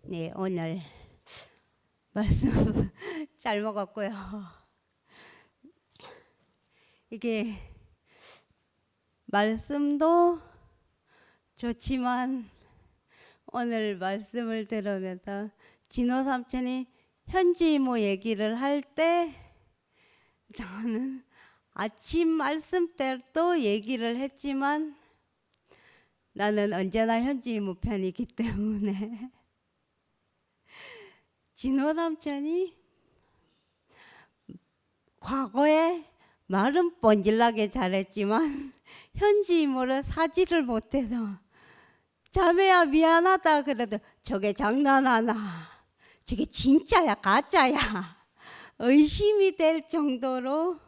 네, 오늘 말씀 잘 먹었고요. 이게 말씀도 좋지만 오늘 말씀을 들으면서 진호 삼촌이 현지 이모 얘기를 할 때 나는 아침 말씀 때도 얘기를 했지만 나는 언제나 현지 이모 편이기 때문에 진호 삼촌이 과거에 말은 뻔질나게 잘했지만 현지 이모를 사지를 못해서 자매야 미안하다 그래도 저게 장난하나 저게 진짜야 가짜야 의심이 될 정도로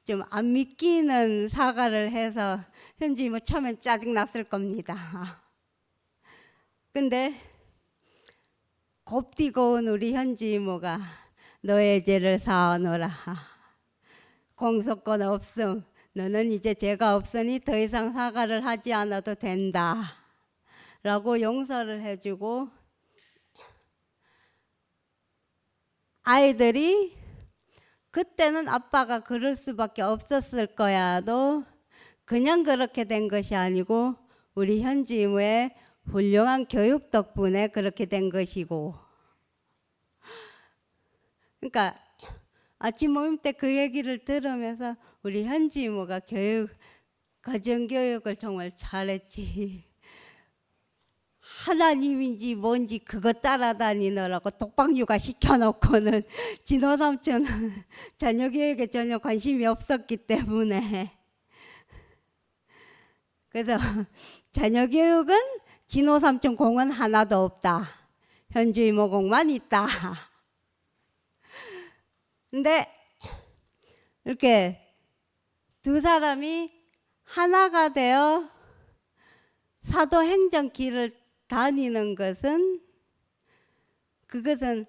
좀 안 믿기는 사과를 해서 현지 이모 처음엔 짜증났을 겁니다. 근데 곱디고 온 우리 현지 이모가 너의 죄를 사하노라. 공소권 없음. 너는 이제 죄가 없으니 더 이상 사과를 하지 않아도 된다. 라고 용서를 해주고 아이들이 그때는 아빠가 그럴 수밖에 없었을 거야도 그냥 그렇게 된 것이 아니고 우리 현지 이모의 훌륭한 교육 덕분에 그렇게 된 것이고 그러니까 아침 모임 때 그 얘기를 들으면서 우리 현지 이모가 가정교육을 정말 잘했지. 하나님인지 뭔지 그거 따라다니느라고 독박육아 시켜놓고는 진호 삼촌은 자녀 교육에 전혀 관심이 없었기 때문에 그래서 자녀 교육은 진호 삼촌 공은 하나도 없다. 현주 이모 공만 있다. 근데 이렇게 두 사람이 하나가 되어 사도행전 길을 다니는 것은 그것은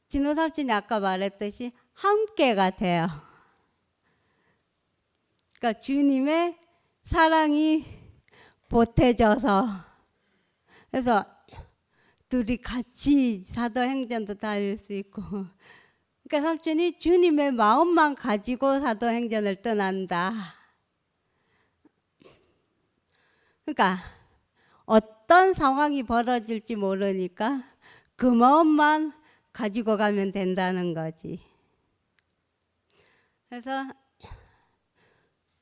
진호 삼촌이 아까 말했듯이 함께가 돼요. 그러니까 주님의 사랑이 보태져서 그래서 둘이 같이 사도행전도 다닐 수 있고 그러니까 삼촌이 주님의 마음만 가지고 사도행전을 떠난다. 그러니까 어떤 상황이 벌어질지 모르니까 그 마음만 가지고 가면 된다는 거지. 그래서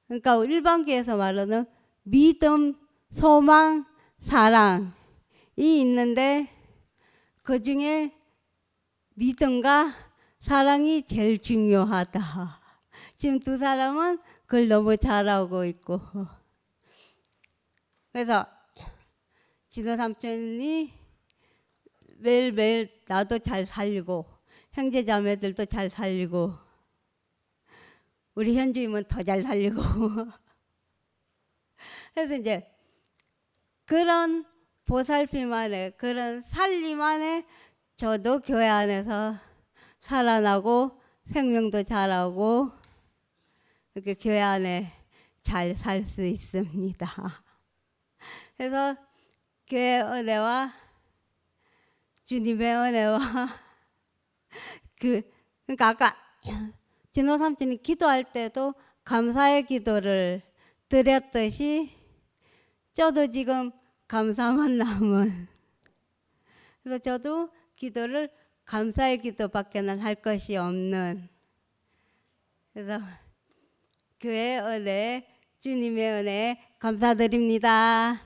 그러니까 일반계에서 말하는 믿음, 소망, 사랑이 있는데 그 중에 믿음과 사랑이 제일 중요하다. 지금 두 사람은 그걸 너무 잘하고 있고 그래서 진호 삼촌이 매일매일 나도 잘 살리고 형제 자매들도 잘 살리고 우리 현주임은 더 잘 살리고 그래서 이제 그런 보살핌만에 그런 살림만에 저도 교회 안에서 살아나고 생명도 잘하고 이렇게 교회 안에 잘 살 수 있습니다. 그래서 교회 은혜와 주님의 은혜와 그러니까 아까 진호 삼촌이 기도할 때도 감사의 기도를 드렸듯이 저도 지금 감사만 남은 그래서 저도 기도를 감사의 기도밖에는 할 것이 없는 그래서 교회의 은혜 주님의 은혜 감사드립니다.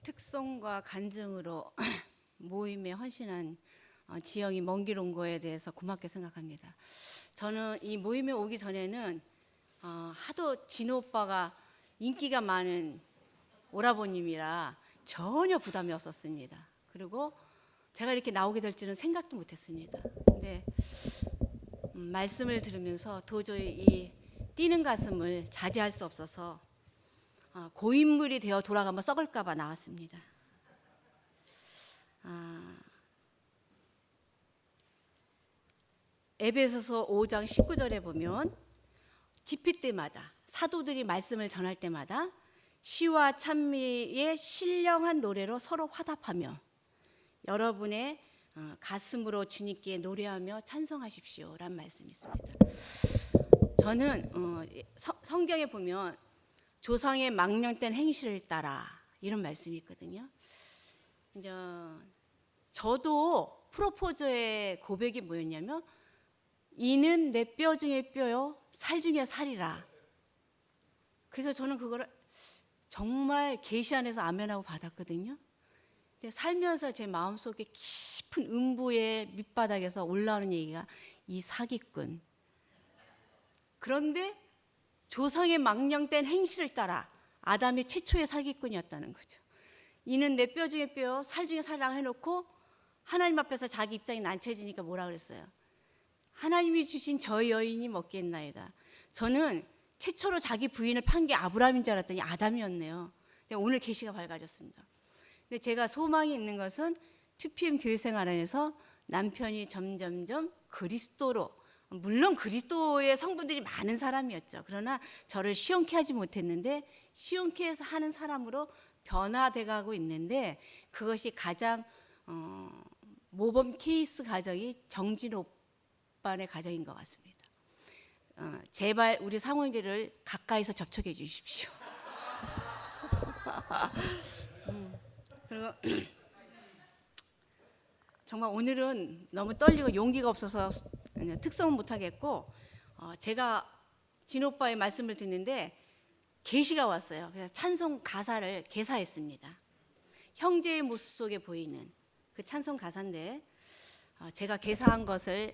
특송과 간증으로 모임에 헌신한 지영이 먼 길 온 거에 대해서 고맙게 생각합니다. 저는 이 모임에 오기 전에는 하도 진호 오빠가 인기가 많은 오라버님이라 전혀 부담이 없었습니다. 그리고 제가 이렇게 나오게 될 줄은 생각도 못했습니다. 근데 말씀을 들으면서 도저히 이 뛰는 가슴을 자제할 수 없어서 고인물이 되어 돌아가면 썩을까 봐 나왔습니다. 에베소서 5장 19절에 보면 집회 때마다 사도들이 말씀을 전할 때마다 시와 찬미의 신령한 노래로 서로 화답하며 여러분의 가슴으로 주님께 노래하며 찬송하십시오라는 말씀이 있습니다. 저는 성경에 보면 조상의 망령된 행실을 따라 이런 말씀이 있거든요. 이제 저도 프로포즈의 고백이 뭐였냐면 이는 내 뼈 중에 뼈요 살 중에 살이라. 그래서 저는 그거를 정말 계시 안에서 아멘하고 받았거든요. 근데 살면서 제 마음속에 깊은 음부의 밑바닥에서 올라오는 얘기가 이 사기꾼. 그런데 조상의 망령된 행실을 따라 아담이 최초의 사기꾼이었다는 거죠. 이는 내 뼈 중에 뼈, 살 중에 살이라고 해놓고 하나님 앞에서 자기 입장이 난처해지니까 뭐라 그랬어요? 하나님이 주신 저 여인이 먹겠나이다. 저는 최초로 자기 부인을 판 게 아브라함인 줄 알았더니 아담이었네요. 오늘 계시가 밝아졌습니다. 근데 제가 소망이 있는 것은 2PM 교회생활 안에서 남편이 점점점 그리스도로, 물론 그리스도의 성분들이 많은 사람이었죠. 그러나 저를 시원케 하지 못했는데 시원케 해서 하는 사람으로 변화돼가고 있는데 그것이 가장 모범 케이스 가정이 정진 오빠의 가정인 것 같습니다. 제발 우리 상원들을 가까이서 접촉해 주십시오. 그리고 정말 오늘은 너무 떨리고 용기가 없어서 특성은 못하겠고 제가 진 오빠의 말씀을 듣는데 계시가 왔어요. 그래서 찬송 가사를 개사했습니다. 형제의 모습 속에 보이는 그 찬송 가사인데 제가 개사한 것을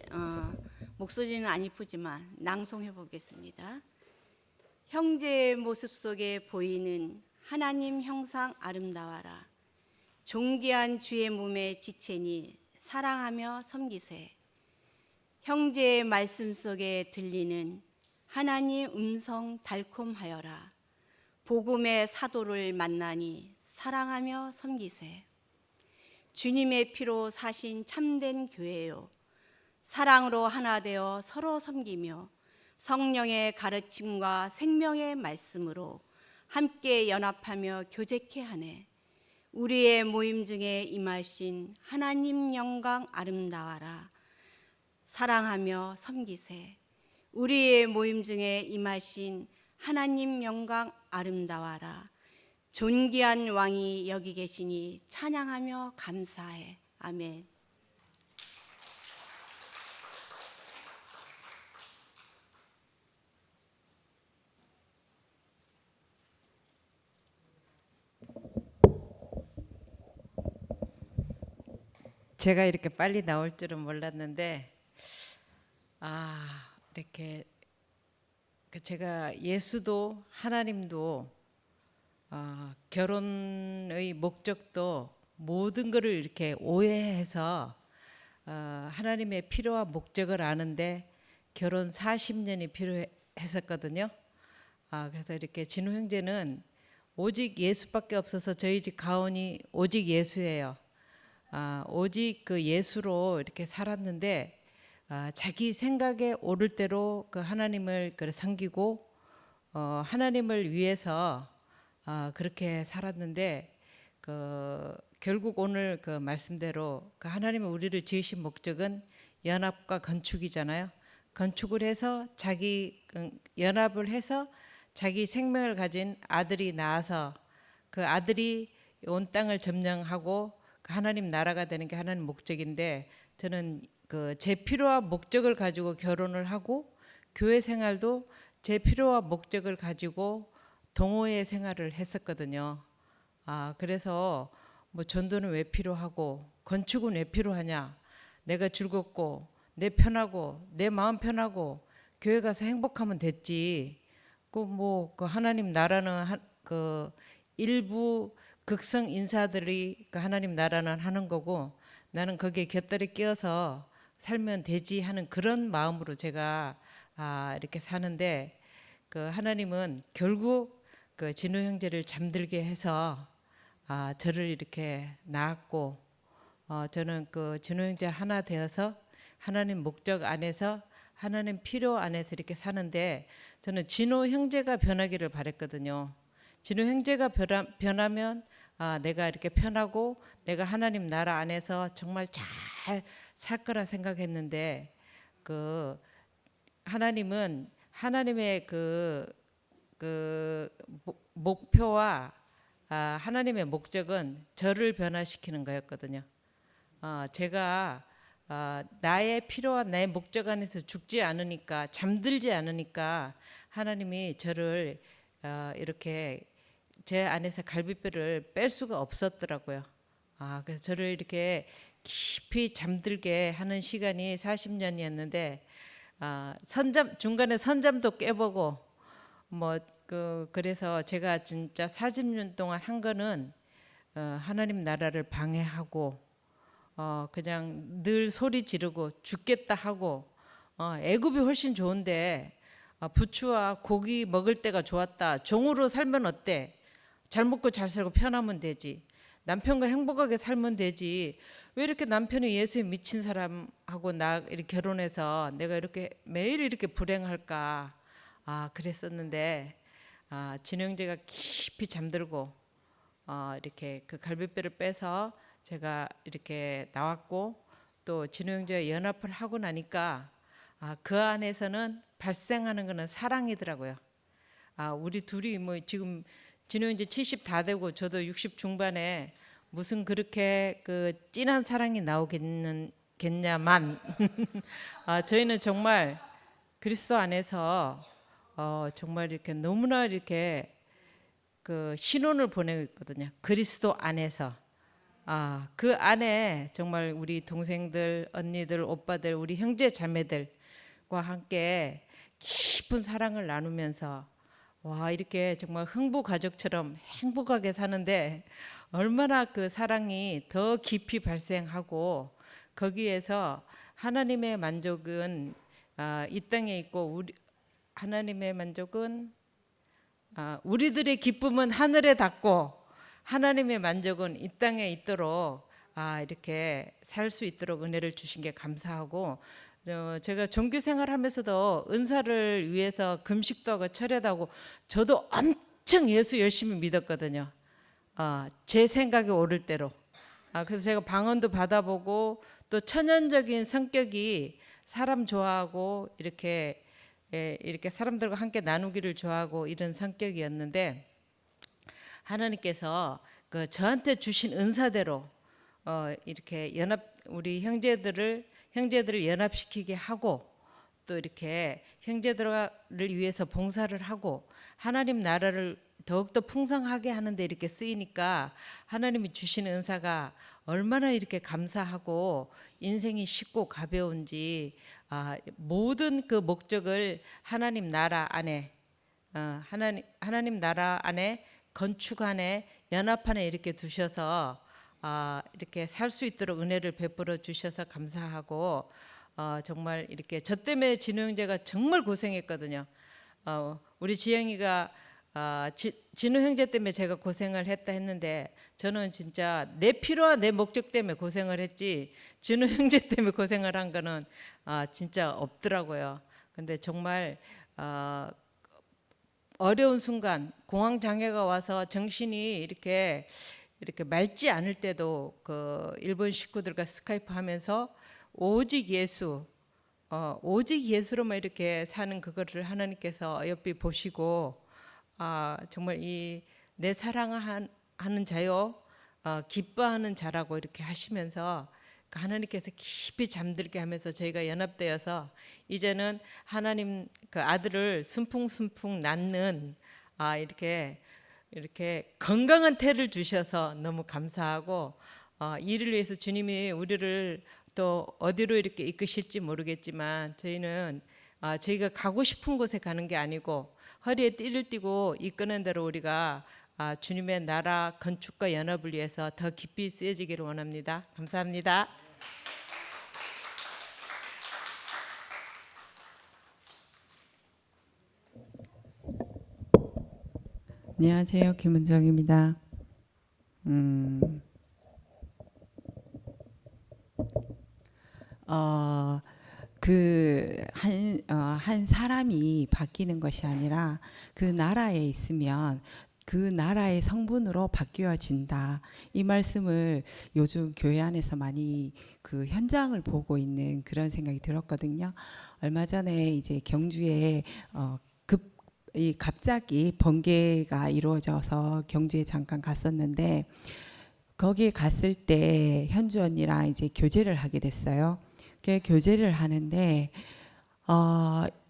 목소리는 안 이쁘지만 낭송해 보겠습니다. 형제의 모습 속에 보이는 하나님 형상 아름다워라. 존귀한 주의 몸에 지체니 사랑하며 섬기세. 형제의 말씀 속에 들리는 하나님 음성 달콤하여라. 복음의 사도를 만나니 사랑하며 섬기세. 주님의 피로 사신 참된 교회요. 사랑으로 하나 되어 서로 섬기며 성령의 가르침과 생명의 말씀으로 함께 연합하며 교제케 하네. 우리의 모임 중에 임하신 하나님 영광 아름다워라. 사랑하며 섬기세. 우리의 모임 중에 임하신 하나님 영광 아름다워라. 존귀한 왕이 여기 계시니 찬양하며 감사해. 아멘. 제가 이렇게 빨리 나올 줄은 몰랐는데 이렇게 제가 예수도 하나님도 결혼의 목적도 모든 것을 이렇게 오해해서 하나님의 필요와 목적을 아는데 결혼 40년이 필요했었거든요. 그래서 이렇게 진우 형제는 오직 예수밖에 없어서 저희 집 가훈이 오직 예수예요. 오직 그 예수로 이렇게 살았는데 자기 생각에 오를 대로 그 하나님을 섬기고 하나님을 위해서 그렇게 살았는데 결국 오늘 그 말씀대로 그 하나님은 우리를 지으신 목적은 연합과 건축이잖아요. 건축을 해서 자기 연합을 해서 자기 생명을 가진 아들이 나와서 그 아들이 온 땅을 점령하고 그 하나님 나라가 되는 게 하나님 목적인데 저는 그 제 필요와 목적을 가지고 결혼을 하고 교회 생활도 제 필요와 목적을 가지고 동호회 생활을 했었거든요. 그래서 뭐 전도는 왜 필요하고 건축은 왜 필요하냐? 내가 즐겁고 내 편하고 내 마음 편하고 교회 가서 행복하면 됐지. 그 하나님 나라는 그 일부 극성 인사들이 그 하나님 나라는 하는 거고 나는 거기에 곁다리 끼어서 살면 되지 하는 그런 마음으로 제가 이렇게 사는데 그 하나님은 결국 그 진우 형제를 잠들게 해서 저를 이렇게 낳았고 저는 그 진우 형제 하나 되어서 하나님 목적 안에서 하나님 필요 안에서 이렇게 사는데 저는 진호 형제가 변하기를 바랬거든요. 진호 형제가 변하면 내가 이렇게 편하고 내가 하나님 나라 안에서 정말 잘 살 거라 생각했는데 그 하나님은 하나님의 그 목표와 하나님의 목적은 저를 변화시키는 거였거든요. 제가 나의 필요와 나의 목적 안에서 죽지 않으니까 잠들지 않으니까 하나님이 저를 이렇게 제 안에서 갈비뼈를 뺄 수가 없었더라고요. 그래서 저를 이렇게 깊이 잠들게 하는 시간이 40년이었는데 중간에 선잠도 깨보고 그래서 제가 진짜 40년 동안 한 거는 하나님 나라를 방해하고 그냥 늘 소리 지르고 죽겠다 하고 애굽이 훨씬 좋은데 부추와 고기 먹을 때가 좋았다. 종으로 살면 어때? 잘 먹고 잘 살고 편하면 되지. 남편과 행복하게 살면 되지. 왜 이렇게 남편이 예수에 미친 사람하고 나 이렇게 결혼해서 내가 이렇게 매일 이렇게 불행할까? 그랬었는데 진호 형제가 깊이 잠들고 이렇게 그 갈비뼈를 빼서 제가 이렇게 나왔고 또 진호 형제와 연합을 하고 나니까 그 안에서는 발생하는 거는 사랑이더라고요. 우리 둘이 뭐 지금 진호 형제 70 다 되고 저도 60 중반에 무슨 그렇게 그 진한 사랑이 나오겠냐만 저희는 정말 그리스도 안에서 정말 이렇게 너무나 이렇게 그 신혼을 보내고 있거든요. 그리스도 안에서 그 안에 정말 우리 동생들, 언니들, 오빠들, 우리 형제 자매들과 함께 깊은 사랑을 나누면서 이렇게 정말 흥부 가족처럼 행복하게 사는데 얼마나 그 사랑이 더 깊이 발생하고 거기에서 하나님의 만족은 이 땅에 있고 하나님의 만족은 우리들의 기쁨은 하늘에 닿고 하나님의 만족은 이 땅에 있도록 이렇게 살 수 있도록 은혜를 주신 게 감사하고 제가 종교 생활하면서도 은사를 위해서 금식도 하고 철야도 하고 저도 엄청 예수 열심히 믿었거든요. 제 생각이 옳을 대로. 그래서 제가 방언도 받아보고 또 천연적인 성격이 사람 좋아하고 이렇게 사람들과 함께 나누기를 좋아하고 이런 성격이었는데 하나님께서 저한테 주신 은사대로 이렇게 우리 형제들을 연합시키게 하고 또 이렇게 형제들을 위해서 봉사를 하고 하나님 나라를 더욱더 풍성하게 하는데 이렇게 쓰이니까 하나님이 주신 은사가 얼마나 이렇게 감사하고 인생이 쉽고 가벼운지 모든 그 목적을 하나님 나라 안에 하나님 나라 안에 건축 안에 연합 안에 이렇게 두셔서 이렇게 살 수 있도록 은혜를 베풀어 주셔서 감사하고 정말 이렇게 저 때문에 진호 형제가 정말 고생했거든요. 우리 지영이가 진호 형제 때문에 제가 고생을 했다 했는데 저는 진짜 내 필요와 내 목적 때문에 고생을 했지 진호 형제 때문에 고생을 한 거는 진짜 없더라고요. 근데 정말 어려운 순간 공황 장애가 와서 정신이 이렇게 맑지 않을 때도 그 일본 식구들과 스카이프 하면서 오직 예수로만 이렇게 사는 그거를 하나님께서 옆에 보시고 정말 이 내 사랑하는 자요 기뻐하는 자라고 이렇게 하시면서 하나님께서 깊이 잠들게 하면서 저희가 연합되어서 이제는 하나님 그 아들을 순풍순풍 낳는 이렇게 건강한 태를 주셔서 너무 감사하고 이를 위해서 주님이 우리를 또 어디로 이렇게 이끄실지 모르겠지만 저희는 저희가 가고 싶은 곳에 가는 게 아니고 허리에 띠를 띠고 이끄는 대로 우리가 주님의 나라 건축과 연합을 위해서 더 깊이 쓰여지기를 원합니다. 감사합니다. 안녕하세요. 김은정입니다. 한 사람이 바뀌는 것이 아니라 그 나라에 있으면 그 나라의 성분으로 바뀌어진다. 이 말씀을 요즘 교회 안에서 많이 그 현장을 보고 있는 그런 생각이 들었거든요. 얼마 전에 이제 경주에 갑자기 번개가 이루어져서 경주에 잠깐 갔었는데 거기에 갔을 때 현주 언니랑 이제 교제를 하게 됐어요. 교제를 하는데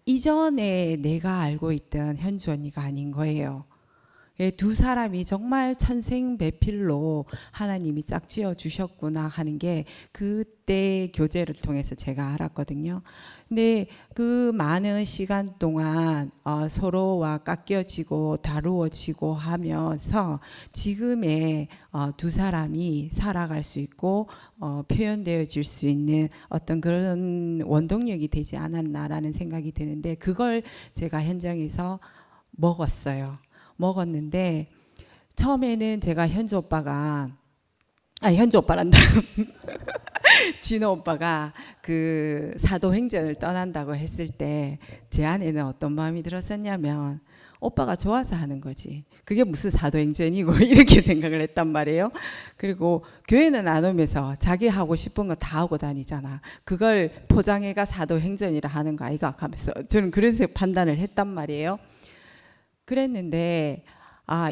이전에 내가 알고 있던 현주 언니가 아닌 거예요. 두 사람이 정말 천생배필로 하나님이 짝지어 주셨구나 하는 게 그때 교제를 통해서 제가 알았거든요. 근데 그 많은 시간 동안 서로와 깎여지고 다루어지고 하면서 지금의 두 사람이 살아갈 수 있고 표현되어질 수 있는 어떤 그런 원동력이 되지 않았나라는 생각이 드는데 그걸 제가 현장에서 먹었는데 처음에는 제가 현주 오빠란다. 진호 오빠가 그 사도행전을 떠난다고 했을 때 제 안에는 어떤 마음이 들었었냐면 오빠가 좋아서 하는 거지. 그게 무슨 사도행전이고 이렇게 생각을 했단 말이에요. 그리고 교회는 안 오면서 자기 하고 싶은 거 다 하고 다니잖아. 그걸 포장해가 사도행전이라 하는 거 아이가 하면서 저는 그래서 판단을 했단 말이에요. 그랬는데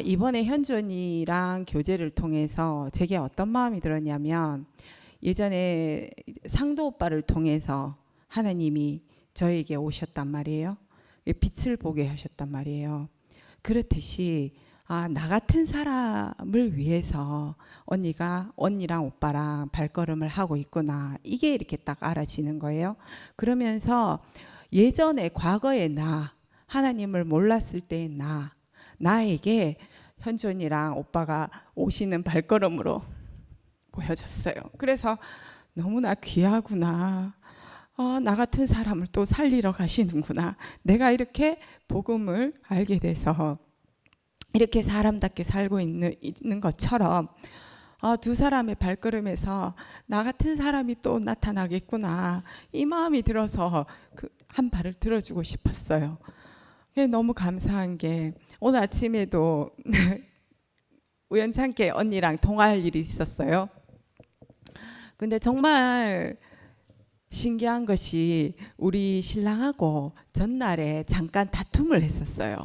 이번에 현주 언니랑 교제를 통해서 제게 어떤 마음이 들었냐면 예전에 상도 오빠를 통해서 하나님이 저에게 오셨단 말이에요. 빛을 보게 하셨단 말이에요. 그렇듯이 나 같은 사람을 위해서 언니랑 오빠랑 발걸음을 하고 있구나. 이게 이렇게 딱 알아지는 거예요. 그러면서 예전에 과거의 하나님을 몰랐을 때의 나에게 현주 언니랑 오빠가 오시는 발걸음으로 보여졌어요. 그래서 너무나 귀하구나. 나 같은 사람을 또 살리러 가시는구나. 내가 이렇게 복음을 알게 돼서 이렇게 사람답게 살고 있는 것처럼 두 사람의 발걸음에서 나 같은 사람이 또 나타나겠구나. 이 마음이 들어서 한 발을 들어주고 싶었어요. 너무 감사한 게 오늘 아침에도 우연찮게 언니랑 통화할 일이 있었어요. 근데 정말 신기한 것이 우리 신랑하고 전날에 잠깐 다툼을 했었어요.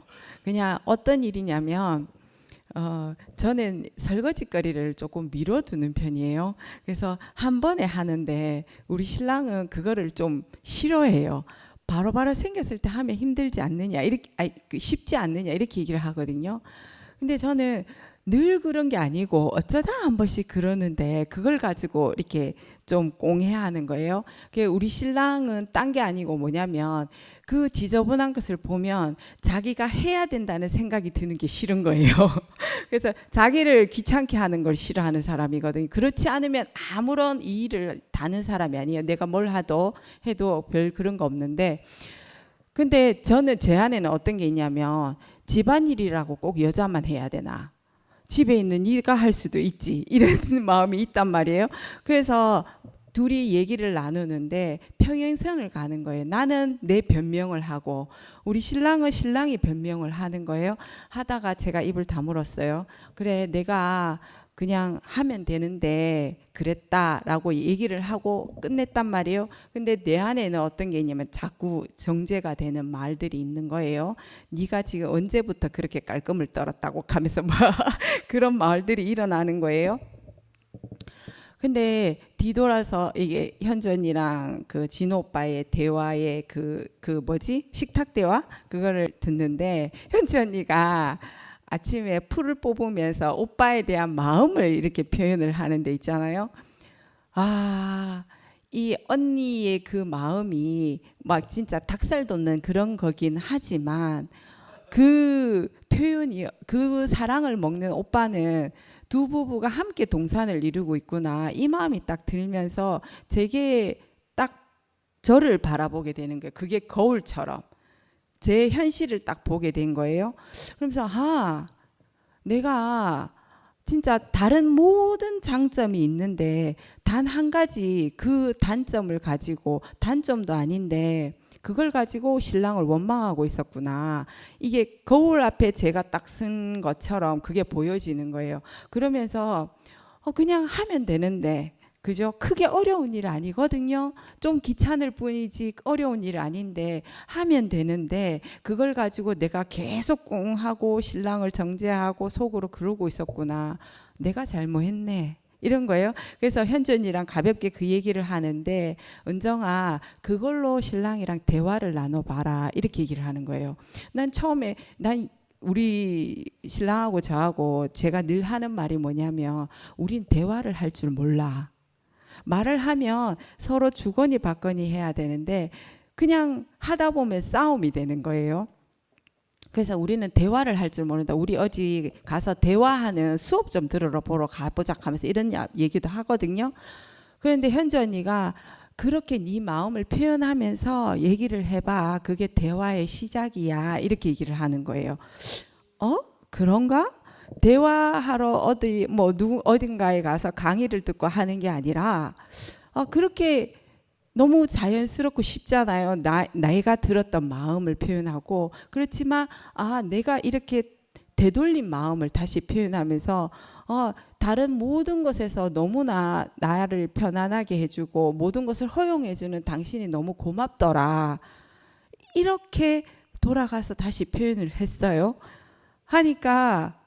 그냥 어떤 일이냐면 저는 설거지거리를 조금 미뤄두는 편이에요. 그래서 한 번에 하는데 우리 신랑은 그거를 좀 싫어해요. 바로바로 생겼을 때 하면 힘들지 않느냐, 이렇게 쉽지 않느냐 이렇게 얘기를 하거든요. 근데 저는 늘 그런 게 아니고 어쩌다 한 번씩 그러는데 그걸 가지고 이렇게 좀 꽁해하는 거예요. 우리 신랑은 딴 게 아니고 뭐냐면 그 지저분한 것을 보면 자기가 해야 된다는 생각이 드는 게 싫은 거예요. 그래서 자기를 귀찮게 하는 걸 싫어하는 사람이거든요. 그렇지 않으면 아무런 이 일을 다는 사람이 아니에요. 내가 뭘 해도 별 그런 거 없는데, 근데 저는 제 안에는 어떤 게 있냐면 집안일이라고 꼭 여자만 해야 되나, 집에 있는 네가 할 수도 있지, 이런 마음이 있단 말이에요. 그래서 둘이 얘기를 나누는데 평행선을 가는 거예요. 나는 내 변명을 하고 우리 신랑은 신랑이 변명을 하는 거예요. 하다가 제가 입을 다물었어요. 그래, 내가 그냥 하면 되는데 그랬다라고 얘기를 하고 끝냈단 말이에요. 근데 내 안에는 어떤 게 있냐면 자꾸 정죄가 되는 말들이 있는 거예요. 네가 지금 언제부터 그렇게 깔끔을 떨었다고 하면서 막 그런 말들이 일어나는 거예요. 근데 뒤돌아서 이게 현주 언니랑 그 진호 오빠의 대화의 식탁 대화 그거를 듣는데 현주 언니가 아침에 풀을 뽑으면서 오빠에 대한 마음을 이렇게 표현을 하는 데 있잖아요. 이 언니의 그 마음이 막 진짜 닭살 돋는 그런 거긴 하지만 그 표현이, 그 사랑을 먹는 오빠는 두 부부가 함께 동산을 이루고 있구나, 이 마음이 딱 들면서 제게 딱 저를 바라보게 되는 거예요. 그게 거울처럼 제 현실을 딱 보게 된 거예요. 그러면서 내가 진짜 다른 모든 장점이 있는데 단 한 가지 그 단점을 가지고, 단점도 아닌데 그걸 가지고 신랑을 원망하고 있었구나. 이게 거울 앞에 제가 딱 쓴 것처럼 그게 보여지는 거예요. 그러면서 그냥 하면 되는데, 그죠? 크게 어려운 일 아니거든요. 좀 귀찮을 뿐이지 어려운 일 아닌데 하면 되는데, 그걸 가지고 내가 계속 꿍 하고 신랑을 정죄하고 속으로 그러고 있었구나. 내가 잘못했네. 이런 거예요. 그래서 현주 언니랑 가볍게 그 얘기를 하는데, 은정아, 그걸로 신랑이랑 대화를 나눠봐라. 이렇게 얘기를 하는 거예요. 난 처음에, 우리 신랑하고 저하고 제가 늘 하는 말이 뭐냐면, 우린 대화를 할 줄 몰라. 말을 하면 서로 주거니 받거니 해야 되는데 그냥 하다 보면 싸움이 되는 거예요. 그래서 우리는 대화를 할 줄 모른다. 우리 어디 가서 대화하는 수업 좀 들으러 보러 가보자 하면서 이런 얘기도 하거든요. 그런데 현주 언니가 그렇게 네 마음을 표현하면서 얘기를 해봐. 그게 대화의 시작이야. 이렇게 얘기를 하는 거예요. 그런가? 대화하러 어딘가에 가서 강의를 듣고 하는 게 아니라 그렇게 너무 자연스럽고 쉽잖아요. 내가 들었던 마음을 표현하고, 그렇지만 내가 이렇게 되돌린 마음을 다시 표현하면서 다른 모든 것에서 너무나 나를 편안하게 해주고 모든 것을 허용해주는 당신이 너무 고맙더라. 이렇게 돌아가서 다시 표현을 했어요. 하니까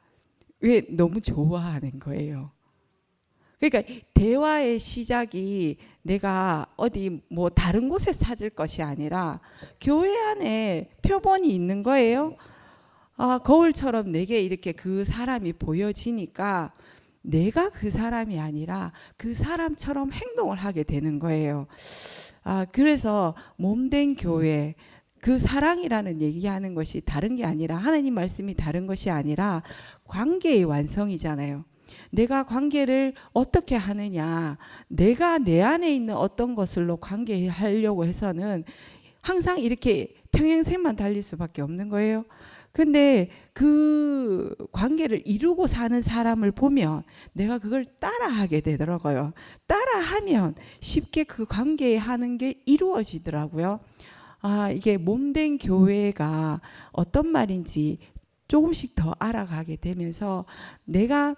왜 너무 좋아하는 거예요. 그러니까 대화의 시작이 내가 어디 다른 곳에 찾을 것이 아니라 교회 안에 표본이 있는 거예요. 거울처럼 내게 이렇게 그 사람이 보여지니까 내가 그 사람이 아니라 그 사람처럼 행동을 하게 되는 거예요. 그래서 몸된 교회, 그 사랑이라는 얘기하는 것이 다른 게 아니라, 하나님 말씀이 다른 것이 아니라 관계의 완성이잖아요. 내가 관계를 어떻게 하느냐, 내가 내 안에 있는 어떤 것을로 관계하려고 해서는 항상 이렇게 평행선만 달릴 수밖에 없는 거예요. 근데 그 관계를 이루고 사는 사람을 보면 내가 그걸 따라하게 되더라고요. 따라하면 쉽게 그 관계에 하는 게 이루어지더라고요. 이게 몸된 교회가 어떤 말인지 조금씩 더 알아가게 되면서, 내가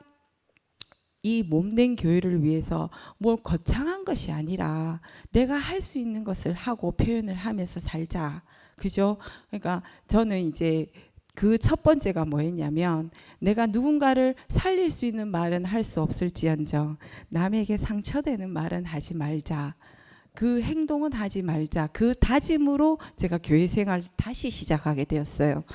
이 몸된 교회를 위해서 뭘 거창한 것이 아니라 내가 할 수 있는 것을 하고 표현을 하면서 살자. 그죠? 그러니까 저는 이제 그 첫 번째가 뭐였냐면, 내가 누군가를 살릴 수 있는 말은 할 수 없을지언정 남에게 상처되는 말은 하지 말자. 그 행동은 하지 말자. 그 다짐으로 제가 교회 생활을 다시 시작하게 되었어요.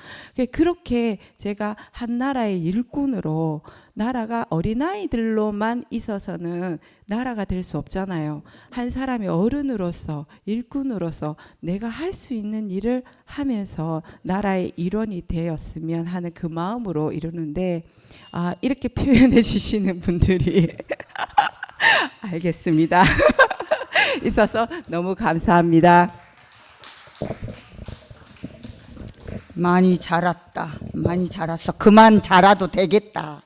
그렇게 제가 한 나라의 일꾼으로, 나라가 어린아이들로만 있어서는 나라가 될 수 없잖아요. 한 사람의 어른으로서, 일꾼으로서 내가 할 수 있는 일을 하면서 나라의 일원이 되었으면 하는 그 마음으로 이루는데, 이렇게 표현해 주시는 분들이 알겠습니다. 있어서 너무 감사합니다. 많이 자랐다. 많이 자랐어. 그만 자라도 되겠다.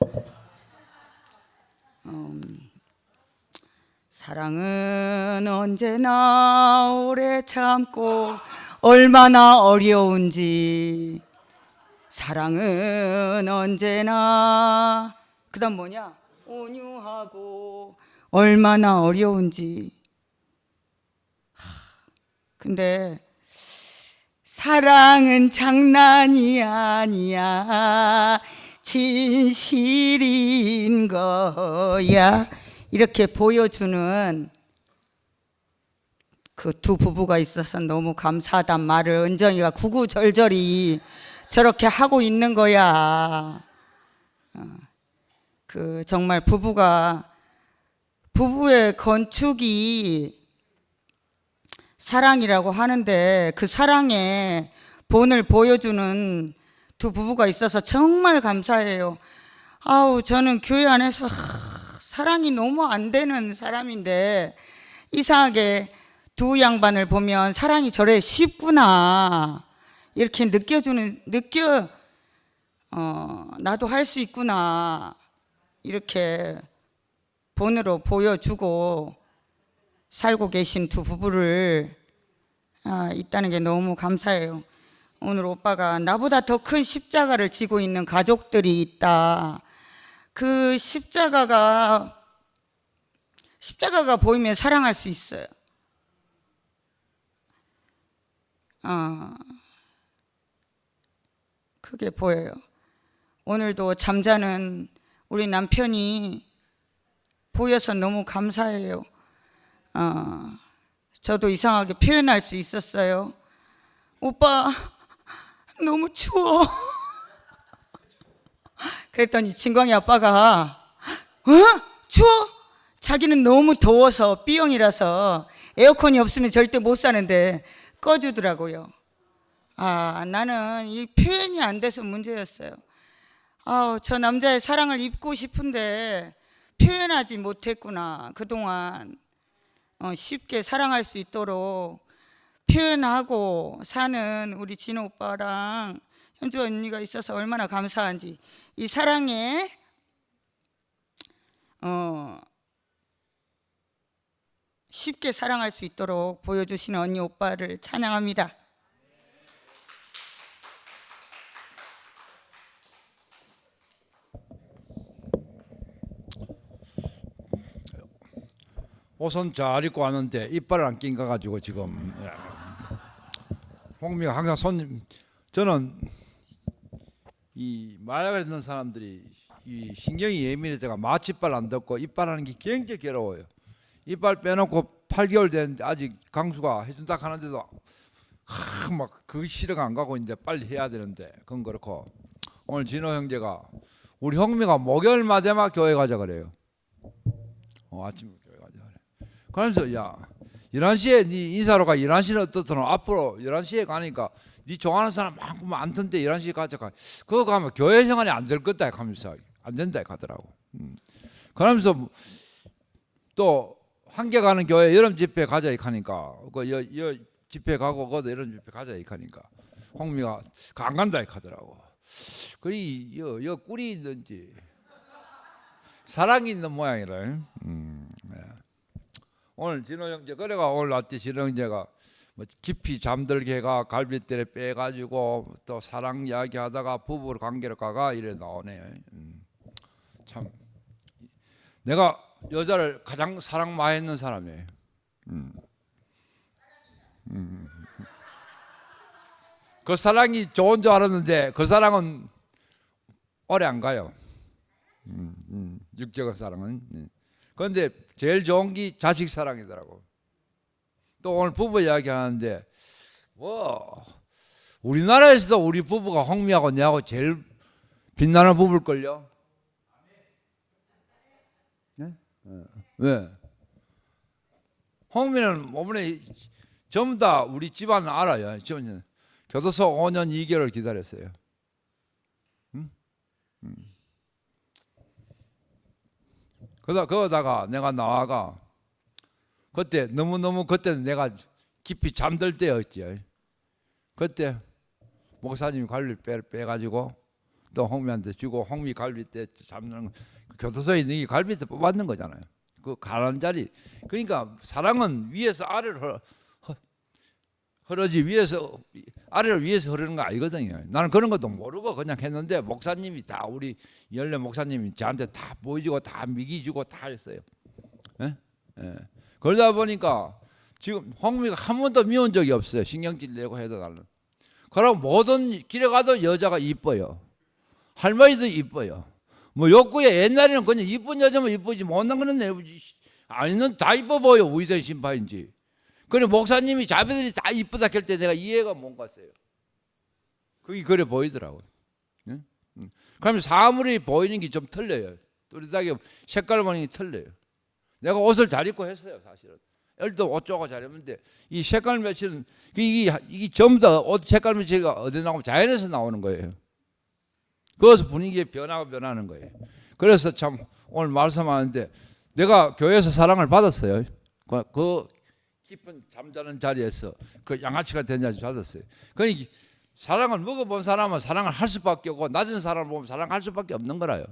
사랑은 언제나 오래 참고 얼마나 어려운지. 사랑은 언제나, 그다음 뭐냐? 온유하고 얼마나 어려운지. 근데 사랑은 장난이 아니야, 진실인 거야. 이렇게 보여주는 그 두 부부가 있어서 너무 감사하단 말을 은정이가 구구절절히 저렇게 하고 있는 거야. 그 정말 부부의 건축이 사랑이라고 하는데, 그 사랑의 본을 보여주는 두 부부가 있어서 정말 감사해요. 저는 교회 안에서 사랑이 너무 안 되는 사람인데 이상하게 두 양반을 보면 사랑이 저래 쉽구나, 이렇게 나도 할 수 있구나. 이렇게 본으로 보여주고 살고 계신 두 부부를 있다는 게 너무 감사해요. 오늘 오빠가 나보다 더 큰 십자가를 지고 있는 가족들이 있다. 그 십자가가 보이면 사랑할 수 있어요. 그게 보여요. 오늘도 잠자는 우리 남편이 보여서 너무 감사해요. 저도 이상하게 표현할 수 있었어요. 오빠 너무 추워. 그랬더니 진광이 아빠가 추워? 자기는 너무 더워서 B형이라서 에어컨이 없으면 절대 못 사는데 꺼주더라고요. 나는 이 표현이 안 돼서 문제였어요. 저 남자의 사랑을 입고 싶은데 표현하지 못했구나. 그동안 쉽게 사랑할 수 있도록 표현하고 사는 우리 진호 오빠랑 현주 언니가 있어서 얼마나 감사한지, 이 사랑에 쉽게 사랑할 수 있도록 보여주시는 언니 오빠를 찬양합니다. 옷은 잘 입고 왔는데 이빨을 안 낀 거 가지고 지금 홍미가 항상 손님, 저는 이 마약을 있는 사람들이 이 신경이 예민해져가 마취빨 안 듣고 이빨 하는 게 굉장히 괴로워요. 이빨 빼놓고 8개월 됐는데 아직 강수가 해준다 하는데도 막 그 시력 안 가고 이제 빨리 해야 되는데, 그건 그렇고 오늘 진호 형제가 우리 형미가 목요일마다 교회 가자 그래요. 아침에 교회 가자 그래. 그러면서 야 11시에 네 인사로 가. 11시는 어떻더라. 앞으로 11시에 가니까 네 좋아하는 사람 많던데 11시에 가자. 그거 가면 교회 생활이 안 될 거다 하면서 안 된다 하더라고. 그러면서 또 한계 가는 교회 여름 집회 가자 하니까 그 집회 가고 거기도 여름 집회 가자 하니까 홍미가 안 간다 하더라고. 그리 여 꿀이 있는지 사랑이 있는 모양이래. 오늘 진호 형제 그래가 오늘 왔대. 진호 형제가 뭐 깊이 잠들게 해가 갈비뼈를 빼가지고 또 사랑 이야기하다가 부부 관계로 가가 이래 나오네. 참 내가 여자를 가장 사랑 많이 했는 사람이에요. 그 사랑이 좋은 줄 알았는데 그 사랑은 오래 안 가요. 육적인 사랑은. 그런데 제일 좋은 게 자식 사랑이더라고. 또 오늘 부부 이야기 하는데 우리나라에서도 우리 부부가 홍미하고 내하고 제일 빛나는 부부일걸요. 네? 왜? 홍미는 어머니 전부 다 우리 집안 알아요. 교도소 5년 2개월 기다렸어요. 그러다가 내가 나와가 그때 너무너무 그때는 내가 깊이 잠들 때였지. 그때 목사님이 갈비뼈를 빼가지고 또 홍미한테 주고 홍미 갈비뼈 잡는 거, 교도소에 있는 게 갈비뼈 뽑았는 거잖아요. 그 가는 자리. 그러니까 사랑은 위에서 아래로 흐르지 위에서 아래로 위에서 흐르는 거 아니거든요. 나는 그런 것도 모르고 그냥 했는데 목사님이 다 우리 연례 목사님이 저한테 다 보여주고 다 미기주고 다 했어요. 예? 예. 그러다 보니까 지금 홍미가 한 번도 미운 적이 없어요. 신경질 내고 해도 나는. 그러고 모든 길에 가도 여자가 이뻐요. 할머니도 이뻐요. 뭐 욕구에 옛날에는 그냥 이쁜 여자면 이쁘지 못난 거는 내부지. 아니는 다 이뻐 보여. 우이된 심파인지. 그래 목사님이 자매들이 다 이쁘다 할 때 내가 이해가 못 갔어요. 그게 그래 보이더라고요. 응? 그러면 사물이 보이는 게 좀 틀려요. 뚜렷하게 색깔 보는 게 틀려요. 내가 옷을 잘 입고 했어요 사실은. 일도 옷 쪼가 잘 입는데 이 색깔 매치는 이게 전부 다 옷 색깔 매치가 어디 나오면 자연에서 나오는 거예요. 그래서 분위기의 변화가 변하는 거예요. 그래서 참 오늘 말씀하는데 내가 교회에서 사랑을 받았어요. 그 깊은 잠자는 자리에서 그 양아치가 된 자리 받았어요. 그러니까 사랑을 먹어본 사람은 사랑을 할 수밖에 없고 낮은 사람을 보면 사랑할 수밖에 없는 거라요.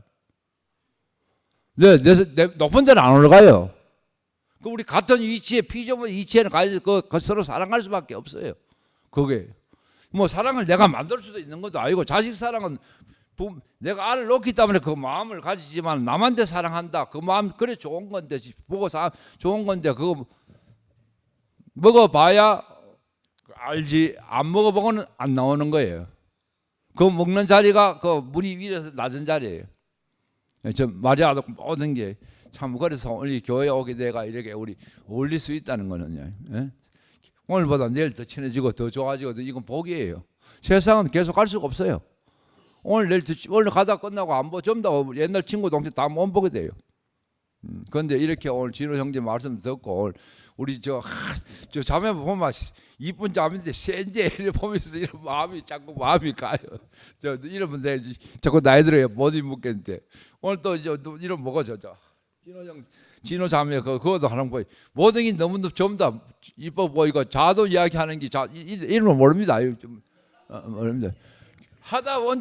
높은 데는 안 올라가요. 그 우리 같은 위치에 피조물 위치에는 가야지 그 서로 사랑할 수밖에 없어요. 그게 뭐 사랑을 내가 만들 수도 있는 것도 아니고 자식 사랑은 내가 알을 놓기 때문에 그 마음을 가지지만 남한테 사랑한다 그 마음 그래 좋은 건데 보고 좋은 건데 그거 먹어봐야 알지 안 먹어보고는 안 나오는 거예요. 그 먹는 자리가 그 물이 위에서 낮은 자리예요. 저 말이라도 모든 게 참 그래서 우리 교회 오게 돼가 이렇게 우리 어울릴 수 있다는 거는요. 예? 오늘보다 내일 더 친해지고 더 좋아지고 이건 복이에요. 세상은 계속 갈 수가 없어요. 오늘 가다 끝나고 안 보고 전부 다 옛날 친구 동생 다 못 보게 돼요. 그런데 이렇게 오늘 진호 형제 말씀 듣고 오늘 우리 저 자매 보면 이쁜 자매인데 센제 이래 보면서 이런 마음이 가요. 저 이러면 내 자꾸 나이 들어요 못 입겠는데 오늘 또 이제 이런 뭐가 저 진호 형 진호 자매 그것도 하는 거예요. 모든 게 너무 전부 다 이뻐 보이고 자도 이야기하는 게 이름을 모릅니다. 좀 모릅니다. 하다 보니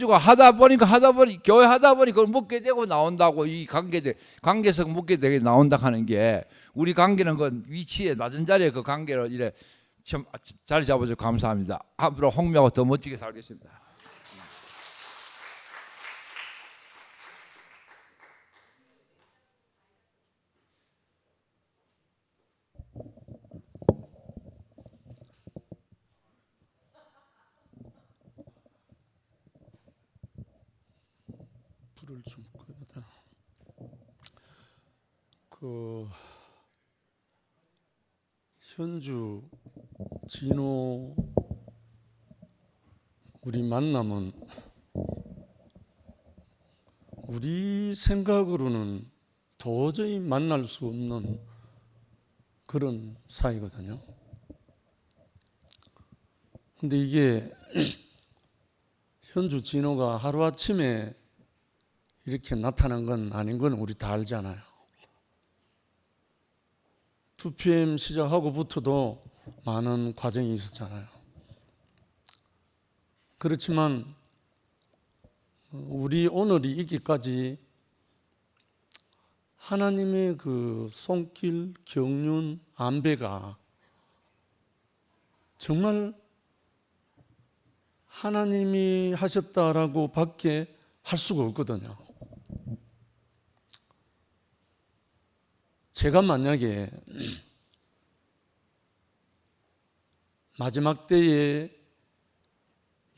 교회 하다 보니 그걸 묻게 되고 나온다고 이 관계성 묻게 되게 나온다 하는 게 우리 관계는 그 위치에 낮은 자리에 그 관계를 이래 자리 잡아서 감사합니다. 앞으로 홍미하고 더 멋지게 살겠습니다. 불을 좀 꺼야 되나? 그 현주 진호 우리 만남은 우리 생각으로는 도저히 만날 수 없는 그런 사이거든요. 근데 이게 현주 진호가 하루아침에 이렇게 나타난 건 아닌 건 우리 다 알잖아요. 2PM 시작하고부터도 많은 과정이 있었잖아요. 그렇지만 우리 오늘이 있기까지 하나님의 그 손길, 경륜, 안배가 정말 하나님이 하셨다라고 밖에 할 수가 없거든요. 제가 만약에 마지막 때에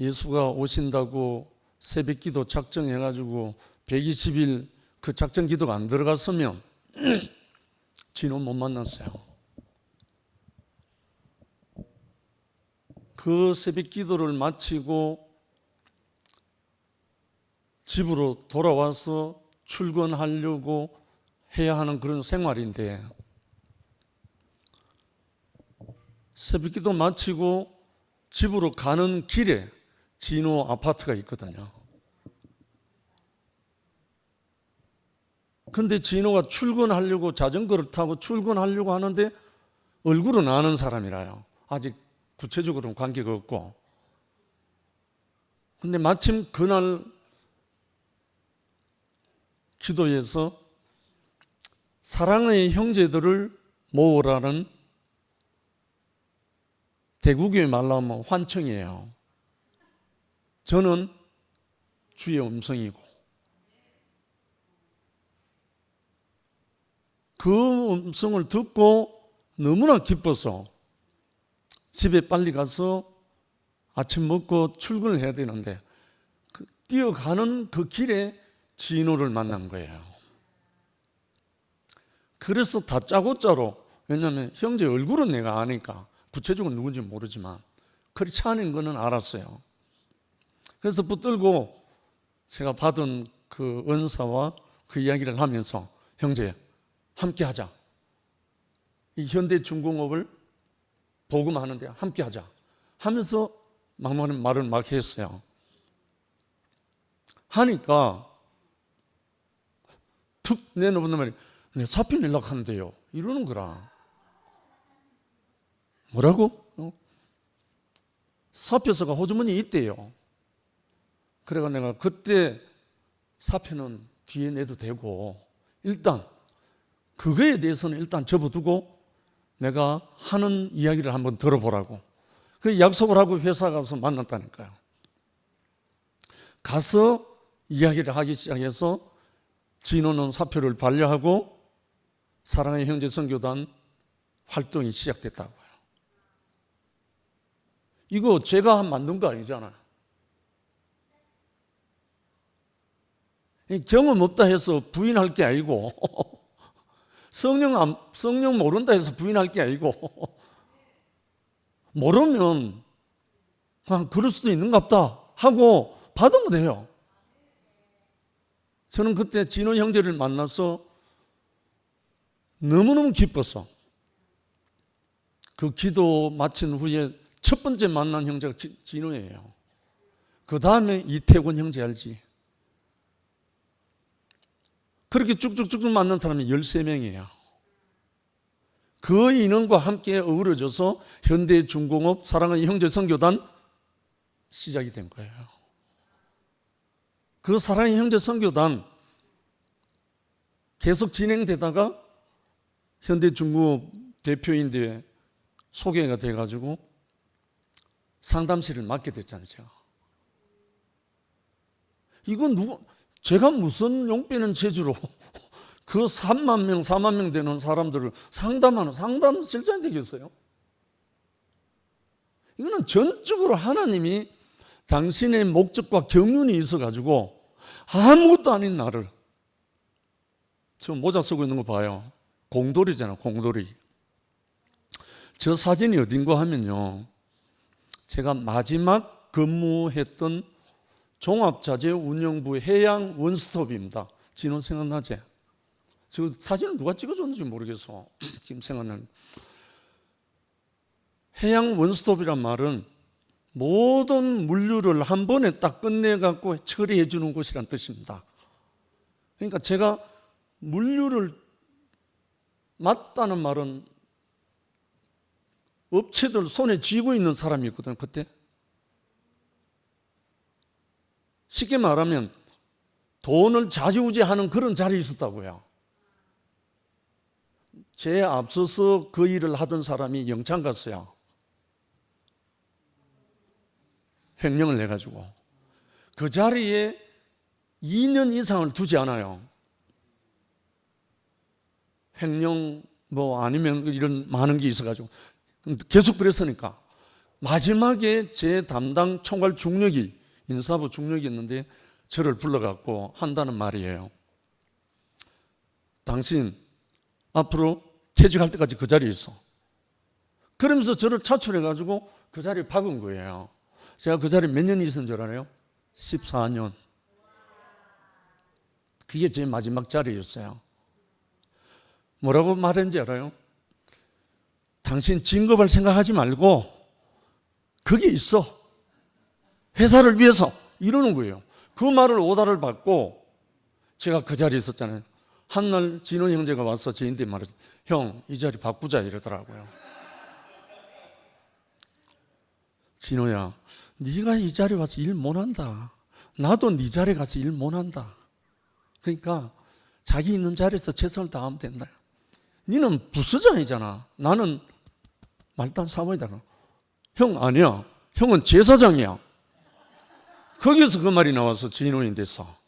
예수가 오신다고 새벽기도 작정해가지고 120일 그 작정 기도가 안 들어갔으면 진호 못 만났어요. 그 새벽기도를 마치고 집으로 돌아와서 출근하려고 해야 하는 그런 생활인데 새벽기도 마치고 집으로 가는 길에 진호 아파트가 있거든요. 근데 진호가 출근하려고 자전거를 타고 출근하려고 하는데 얼굴은 아는 사람이라요. 아직 구체적으로는 관계가 없고. 근데 마침 그날 기도에서 사랑의 형제들을 모으라는 대구교회 말로 하면 환청이에요. 저는 주의 음성이고 그 음성을 듣고 너무나 기뻐서 집에 빨리 가서 아침 먹고 출근을 해야 되는데 뛰어가는 그 길에 진호를 만난 거예요. 그래서 다짜고짜로, 왜냐하면 형제 얼굴은 내가 아니까 구체적으로 누군지 모르지만 그렇지 않은 거는 알았어요. 그래서 붙들고 제가 받은 그 은사와 그 이야기를 하면서 형제 함께 하자. 이 현대중공업을 복음하는데 함께 하자 하면서 막말은 말을 막 했어요. 하니까 툭 내놓는 말이 네, 사표 연락하는데요. 이러는 거라. 뭐라고? 사표서가 호주머니에 있대요. 그래가 내가 그때 사표는 뒤에 내도 되고 일단 그거에 대해서는 일단 접어두고 내가 하는 이야기를 한번 들어보라고. 그 약속을 하고 회사 가서 만났다니까요. 가서 이야기를 하기 시작해서 진호는 사표를 반려하고 사랑의 형제 선교단 활동이 시작됐다고요. 이거 제가 만든 거 아니잖아요. 경험 없다 해서 부인할 게 아니고 성령 모른다 해서 부인할 게 아니고 모르면 그냥 그럴 수도 있는갑다 하고 받으면 돼요. 저는 그때 진호 형제를 만나서 너무너무 기뻤어. 그 기도 마친 후에 첫 번째 만난 형제가 진호예요. 그 다음에 이태곤 형제 알지? 그렇게 쭉쭉쭉 만난 사람이 13명이에요. 그 인원과 함께 어우러져서 현대중공업 사랑의 형제 선교단 시작이 된 거예요. 그 사랑의 형제 선교단 계속 진행되다가 현대중공업 대표인데 소개가 돼가지고 상담실을 맡게 됐잖아요. 이건 제가 무슨 용 빼는 재주로 그 3만 명, 4만 명 되는 사람들을 상담하는 상담실장이 되겠어요? 이거는 전적으로 하나님이 당신의 목적과 경륜이 있어가지고 아무것도 아닌 나를, 저 모자 쓰고 있는 거 봐요. 공돌이잖아, 공돌이. 저 사진이 어딘가 하면요, 제가 마지막 근무했던 종합자재운영부 해양 원스톱입니다. 진호 생각나지? 저 사진을 누가 찍어줬는지 모르겠어. 지금 생각나는. 해양 원스톱이란 말은 모든 물류를 한 번에 딱 끝내갖고 처리해 주는 곳이란 뜻입니다. 그러니까 제가 물류를 맡다는 말은 업체들 손에 쥐고 있는 사람이 있거든, 그때. 쉽게 말하면 돈을 좌지우지하는 그런 자리에 있었다고요. 제 앞서서 그 일을 하던 사람이 영창 갔어요. 횡령을 내가지고. 그 자리에 2년 이상을 두지 않아요. 횡령 뭐 아니면 이런 많은 게 있어가지고 계속 그랬으니까 마지막에 제 담당 총괄 중력이, 인사부 중력이 있는데 저를 불러갖고 한다는 말이에요. 당신 앞으로 퇴직할 때까지 그 자리에 있어. 그러면서 저를 차출해가지고 그 자리에 박은 거예요. 제가 그 자리에 몇 년 있었는 줄 알아요? 14년. 그게 제 마지막 자리였어요. 뭐라고 말했는지 알아요? 당신 진급할 생각하지 말고 거기 있어. 회사를 위해서. 이러는 거예요. 그 말을 오다를 받고 제가 그 자리에 있었잖아요. 한날 진호 형제가 와서 저한테 말했어요. 형, 이 자리 바꾸자 이러더라고요. 진호야, 네가 이 자리에 와서 일 못한다. 나도 네 자리에 가서 일 못한다. 그러니까 자기 있는 자리에서 최선을 다하면 된다. 너는 부서장이잖아. 나는 말단 사모이다. 형 아니야. 형은 제사장이야. 거기서 그 말이 나와서 진호인 돼서.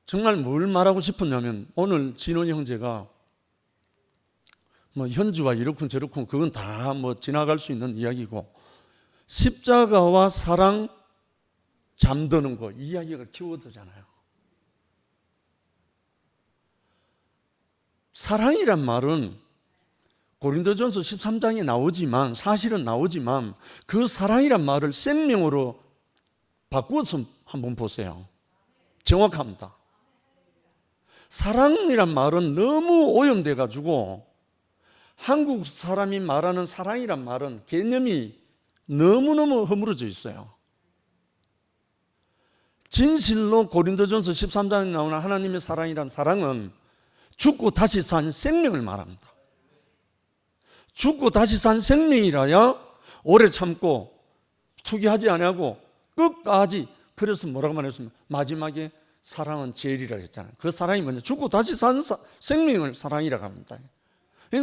정말 뭘 말하고 싶었냐면 오늘 진호 형제가 뭐 현주와 이렇군 저렇군 그건 다 뭐 지나갈 수 있는 이야기고 십자가와 사랑 잠드는 거 이 이야기가 키워드잖아요. 사랑이란 말은 고린도전서 13장에 나오지만 사실은 나오지만 그 사랑이란 말을 생명으로 바꾸어서 한번 보세요. 정확합니다. 사랑이란 말은 너무 오염돼 가지고 한국 사람이 말하는 사랑이란 말은 개념이 너무너무 허물어져 있어요. 진실로 고린도전서 13장에 나오는 하나님의 사랑이란 사랑은 죽고 다시 산 생명을 말합니다. 죽고 다시 산 생명이라야 오래 참고 투기하지 아니하고 끝까지 그래서 뭐라고 말했으면 마지막에 사랑은 제일이라고 했잖아요. 그 사랑이 뭐냐? 죽고 다시 사는 생명을 사랑이라고 합니다.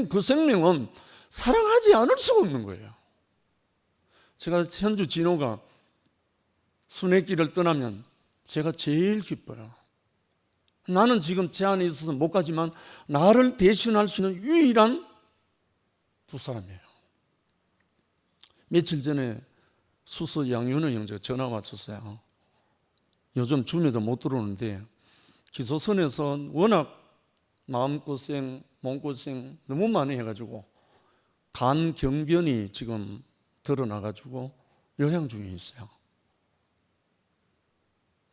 그 생명은 사랑하지 않을 수가 없는 거예요. 제가 현주 진호가 순회길을 떠나면 제가 제일 기뻐요. 나는 지금 제한에 있어서 못 가지만 나를 대신할 수 있는 유일한 두 사람이에요. 며칠 전에 수서 양윤호 형제가 전화가 왔었어요. 요즘 줌에도 못 들어오는데 기소선에서 워낙 마음고생, 몸고생 너무 많이 해가지고 간 경변이 지금 드러나가지고 요양 중에 있어요.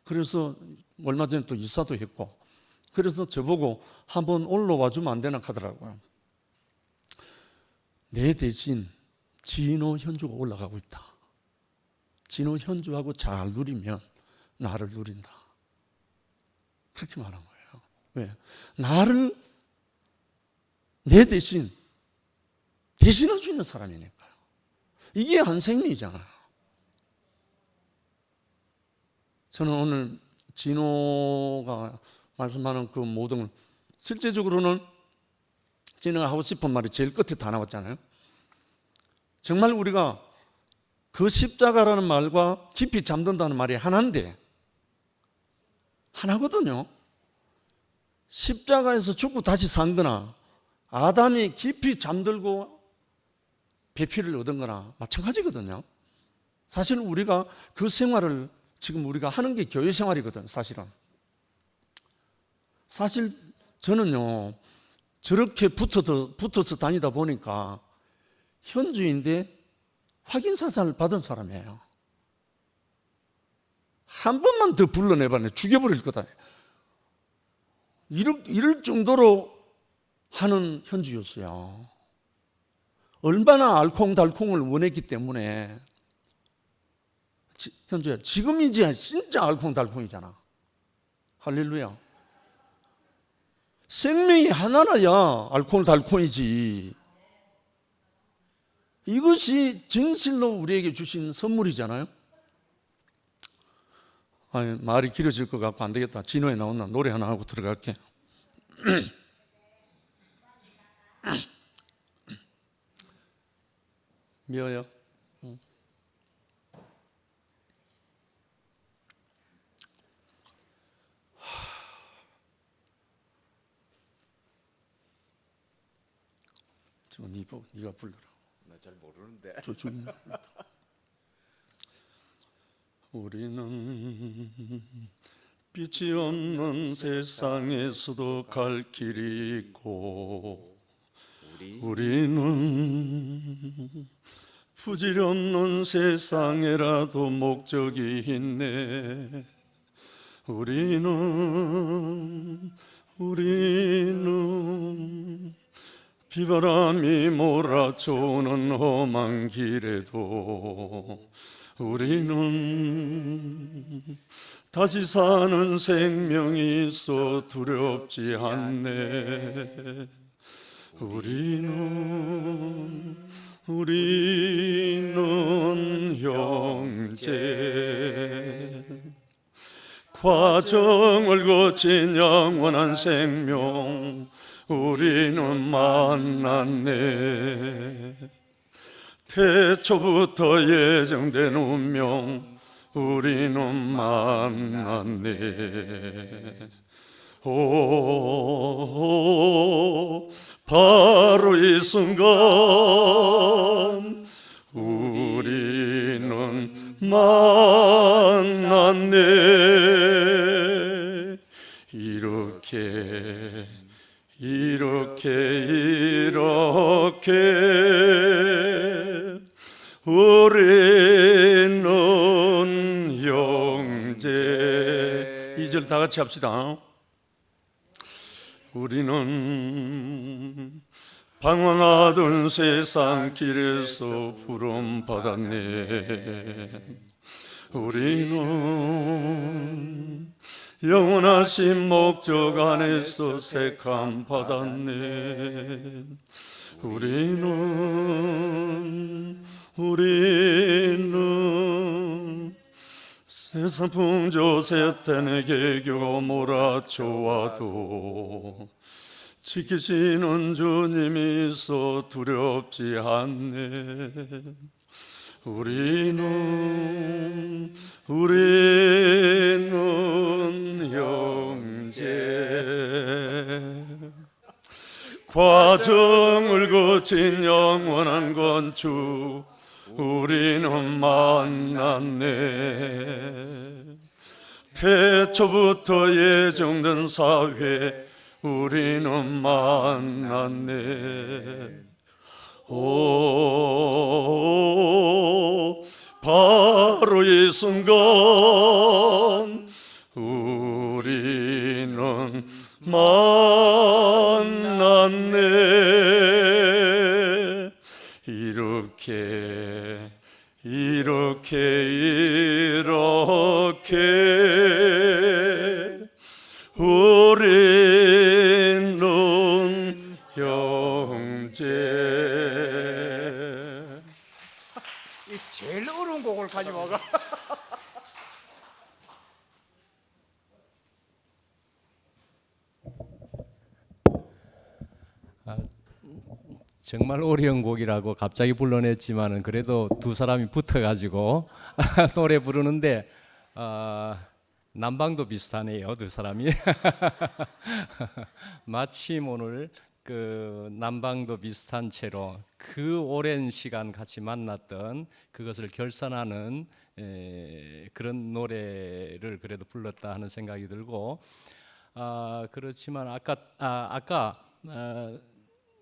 그래서 얼마 전에 또 이사도 했고, 그래서 저보고 한번 올라와 주면 안 되나 하더라고요. 내 대신 진호 현주가 올라가고 있다. 진호 현주하고 잘 누리면 나를 누린다. 그렇게 말한 거예요. 왜? 나를 내 대신 대신할 수 있는 사람이니까요. 이게 한생리잖아요. 저는 오늘 진호가 말씀하는 그 모든 걸 실제적으로는 진호가 하고 싶은 말이 제일 끝에 다 나왔잖아요. 정말 우리가 그 십자가라는 말과 깊이 잠든다는 말이 하나인데, 하나거든요. 십자가에서 죽고 다시 산 거나 아담이 깊이 잠들고 배피를 얻은 거나 마찬가지거든요. 사실 우리가 그 생활을 지금 우리가 하는 게 교회 생활이거든, 사실은. 사실 저는요, 저렇게 붙어서 다니다 보니까 현주인데 확인사살을 받은 사람이에요. 한 번만 더 불러내봐네 죽여버릴 거다. 이럴 정도로 하는 현주였어요. 얼마나 알콩달콩을 원했기 때문에. 현주야, 지금이지 진짜 알콩달콩이잖아. 할렐루야. 생명이 하나라야 알콩달콩이지. 이것이 진실로 우리에게 주신 선물이잖아요. 아니, 말이 길어질 것 같고 안 되겠다. 진호에 나온다. 노래 하나 하고 들어갈게. 미워요. 저거 네가 불러라. 나 잘 모르는데. 저 죽네. 우리는 빛이 없는 세상에서도 갈 길이 있고, 우리는 부질없는 세상에라도 목적이 있네. 우리는 비바람이 몰아쳐오는 험한 길에도 우리는 다시 사는 생명이 있어 두렵지 않네. 우리는 형제, 과정을 거친 영원한 생명 우리는 만났네. 태초부터 예정된 운명 우리는 만났네. 오, 바로 이 순간 우리는 만났네. 이렇게 우리는 형제. 2절 다 같이 합시다. 우리는 방황하던 세상 길에서 부름 받았네. 우리는 영원하신 목적 안에서 택함 받았네. 우리는 세상 풍조 세탄의 개교 몰아쳐와도 지키시는 주님이 있어 두렵지 않네. 우리는 형제 과정을 거친 영원한 건축 우리는 만났네. 태초부터 예정된 사회 우리는 만났네. 오 바로 이 순간 우리는 만났네. 이렇게 우리는 형제. 제일 어려운 곡을 가져와가. 정말 어려운 곡이라고 갑자기 불러냈지만은 그래도 두 사람이 붙어가지고 노래 부르는데 남방도 비슷하네요, 두 사람이. 마침 오늘 그 남방도 비슷한 채로 그 오랜 시간 같이 만났던 그것을 결산하는 그런 노래를 그래도 불렀다 하는 생각이 들고, 그렇지만 아까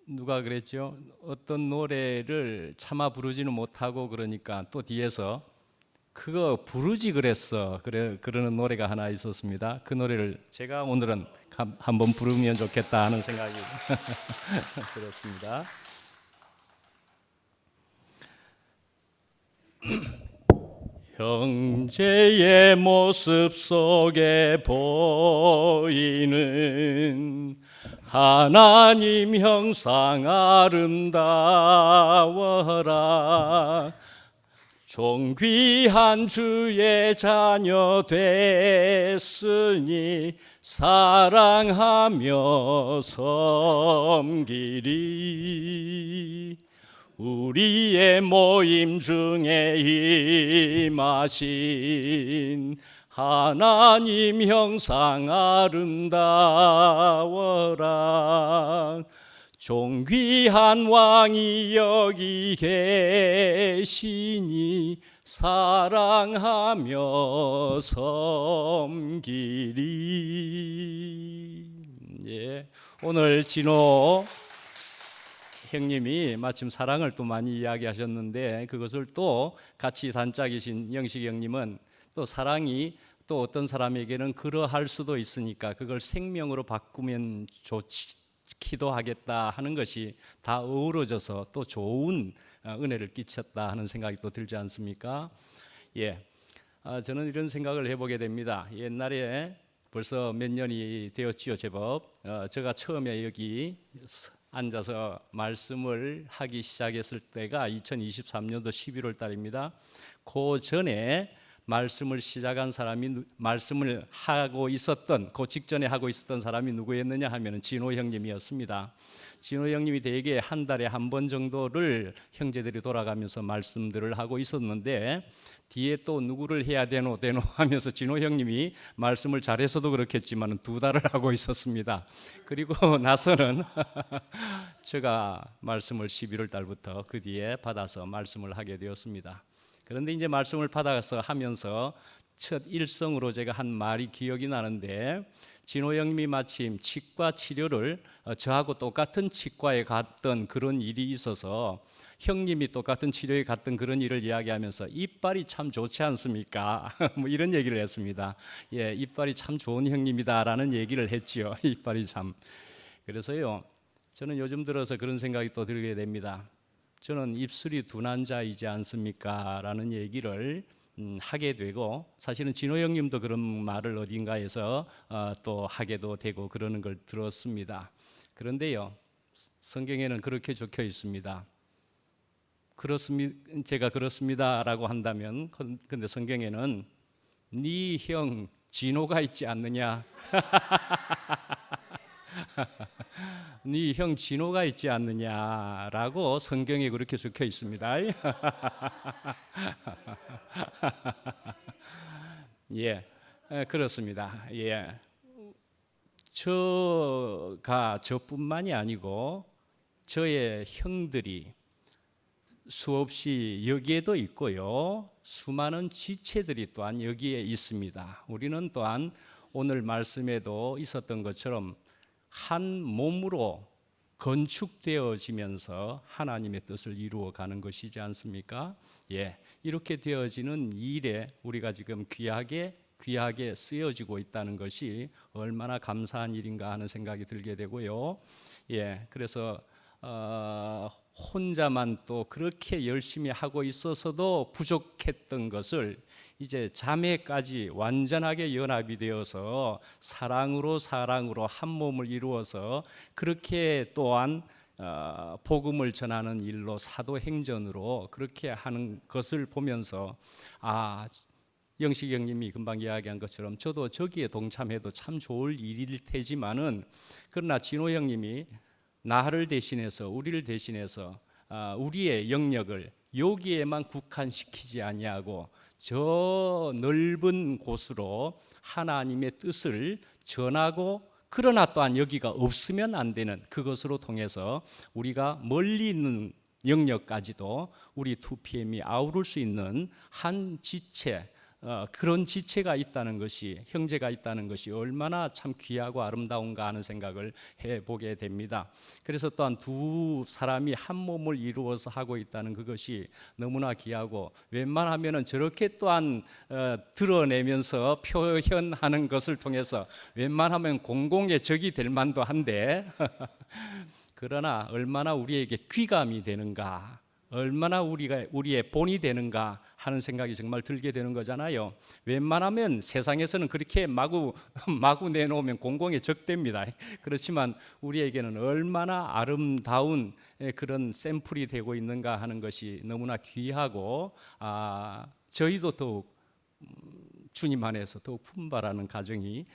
누가 그랬죠? 어떤 노래를 차마 부르지는 못하고 그러니까 또 뒤에서 그거 부르지 그랬어. 그러는 노래가 하나 있었습니다. 그 노래를 제가 오늘은 한번 부르면 좋겠다 하는 생각이 들었습니다. 형제의 모습 속에 보이는 하나님 형상 아름다워라. 존귀한 주의 자녀 됐으니 사랑하며 섬기리. 우리의 모임 중에 임하신 하나님 형상 아름다워라. 존귀한 왕이 여기 계시니 사랑하며 섬기리. 예, 오늘 진호 형님이 마침 사랑을 또 많이 이야기하셨는데 그것을 또 같이 단짝이신 영식 형님은 또 사랑이 또 어떤 사람에게는 그러할 수도 있으니까 그걸 생명으로 바꾸면 좋기도 하겠다 하는 것이 다 어우러져서 또 좋은 은혜를 끼쳤다 하는 생각이 또 들지 않습니까? 예, 저는 이런 생각을 해보게 됩니다. 옛날에 벌써 몇 년이 되었지요, 제법. 제가 처음에 여기 앉아서 말씀을 하기 시작했을 때가 2023년도 11월 달입니다. 그 전에 말씀을 시작한 사람이 말씀을 하고 있었던 그 직전에 하고 있었던 사람이 누구였느냐 하면은 진호 형님이었습니다. 진호 형님이 대개 한 달에 한 번 정도를 형제들이 돌아가면서 말씀들을 하고 있었는데 뒤에 또 누구를 해야 되노 하면서 진호 형님이 말씀을 잘해서도 그렇겠지만 2달을 하고 있었습니다. 그리고 나서는 제가 말씀을 11월 달부터 그 뒤에 받아서 말씀을 하게 되었습니다. 그런데 이제 말씀을 받아서 하면서 첫 일성으로 제가 한 말이 기억이 나는데, 진호 형님이 마침 치과 치료를 저하고 똑같은 치과에 갔던 그런 일이 있어서 형님이 똑같은 치료에 갔던 그런 일을 이야기하면서 이빨이 참 좋지 않습니까? 뭐 이런 얘기를 했습니다. 예, 이빨이 참 좋은 형님이다라는 얘기를 했지요. 이빨이 참. 그래서요, 저는 요즘 들어서 그런 생각이 또 들게 됩니다. 저는 입술이 둔한 자이지 않습니까? 라는 얘기를 하게 되고, 사실은 진호 형님도 그런 말을 어딘가에서 또 하게도 되고 그러는 걸 들었습니다. 그런데요, 성경에는 그렇게 적혀 있습니다. 제가 그렇습니다라고 한다면, 근데 성경에는 네 형 진호가 있지 않느냐? 네 형 진호가 있지 않느냐라고 성경에 그렇게 적혀 있습니다. 예, 그렇습니다. 예, 저뿐만이 아니고 저의 형들이 수없이 여기에도 있고요. 수많은 지체들이 또한 여기에 있습니다. 우리는 또한 오늘 말씀에도 있었던 것처럼 한 몸으로 건축되어지면서 하나님의 뜻을 이루어가는 것이지 않습니까? 예, 이렇게 되어지는 일에 우리가 지금 귀하게 쓰여지고 있다는 것이 얼마나 감사한 일인가 하는 생각이 들게 되고요. 예, 그래서 혼자만 또 그렇게 열심히 하고 있어서도 부족했던 것을 이제 자매까지 완전하게 연합이 되어서 사랑으로 한 몸을 이루어서 그렇게 또한 복음을 전하는 일로 사도행전으로 그렇게 하는 것을 보면서 영식 형님이 금방 이야기한 것처럼 저도 저기에 동참해도 참 좋을 일일 테지만은 그러나 진호 형님이 나를 대신해서 우리를 대신해서 우리의 영역을 여기에만 국한시키지 아니하고 저 넓은 곳으로 하나님의 뜻을 전하고 그러나 또한 여기가 없으면 안 되는 그것으로 통해서 우리가 멀리 있는 영역까지도 우리 2PM이 아우를 수 있는 한 지체 그런 지체가 있다는 것이 형제가 있다는 것이 얼마나 참 귀하고 아름다운가 하는 생각을 해보게 됩니다. 그래서 또한 두 사람이 한 몸을 이루어서 하고 있다는 그것이 너무나 귀하고 웬만하면은 저렇게 또한 드러내면서 표현하는 것을 통해서 웬만하면 공공의 적이 될 만도 한데 그러나 얼마나 우리에게 귀감이 되는가 얼마나 우리의 본이 되는가 하는 생각이 정말 들게 되는 거잖아요. 웬만하면 세상에서는 그렇게 마구 내놓으면 공공의 적됩니다. 그렇지만 우리에게는 얼마나 아름다운 그런 샘플이 되고 있는가 하는 것이 너무나 귀하고 저희도 더욱 주님 안에서 더욱 품바라는 가정이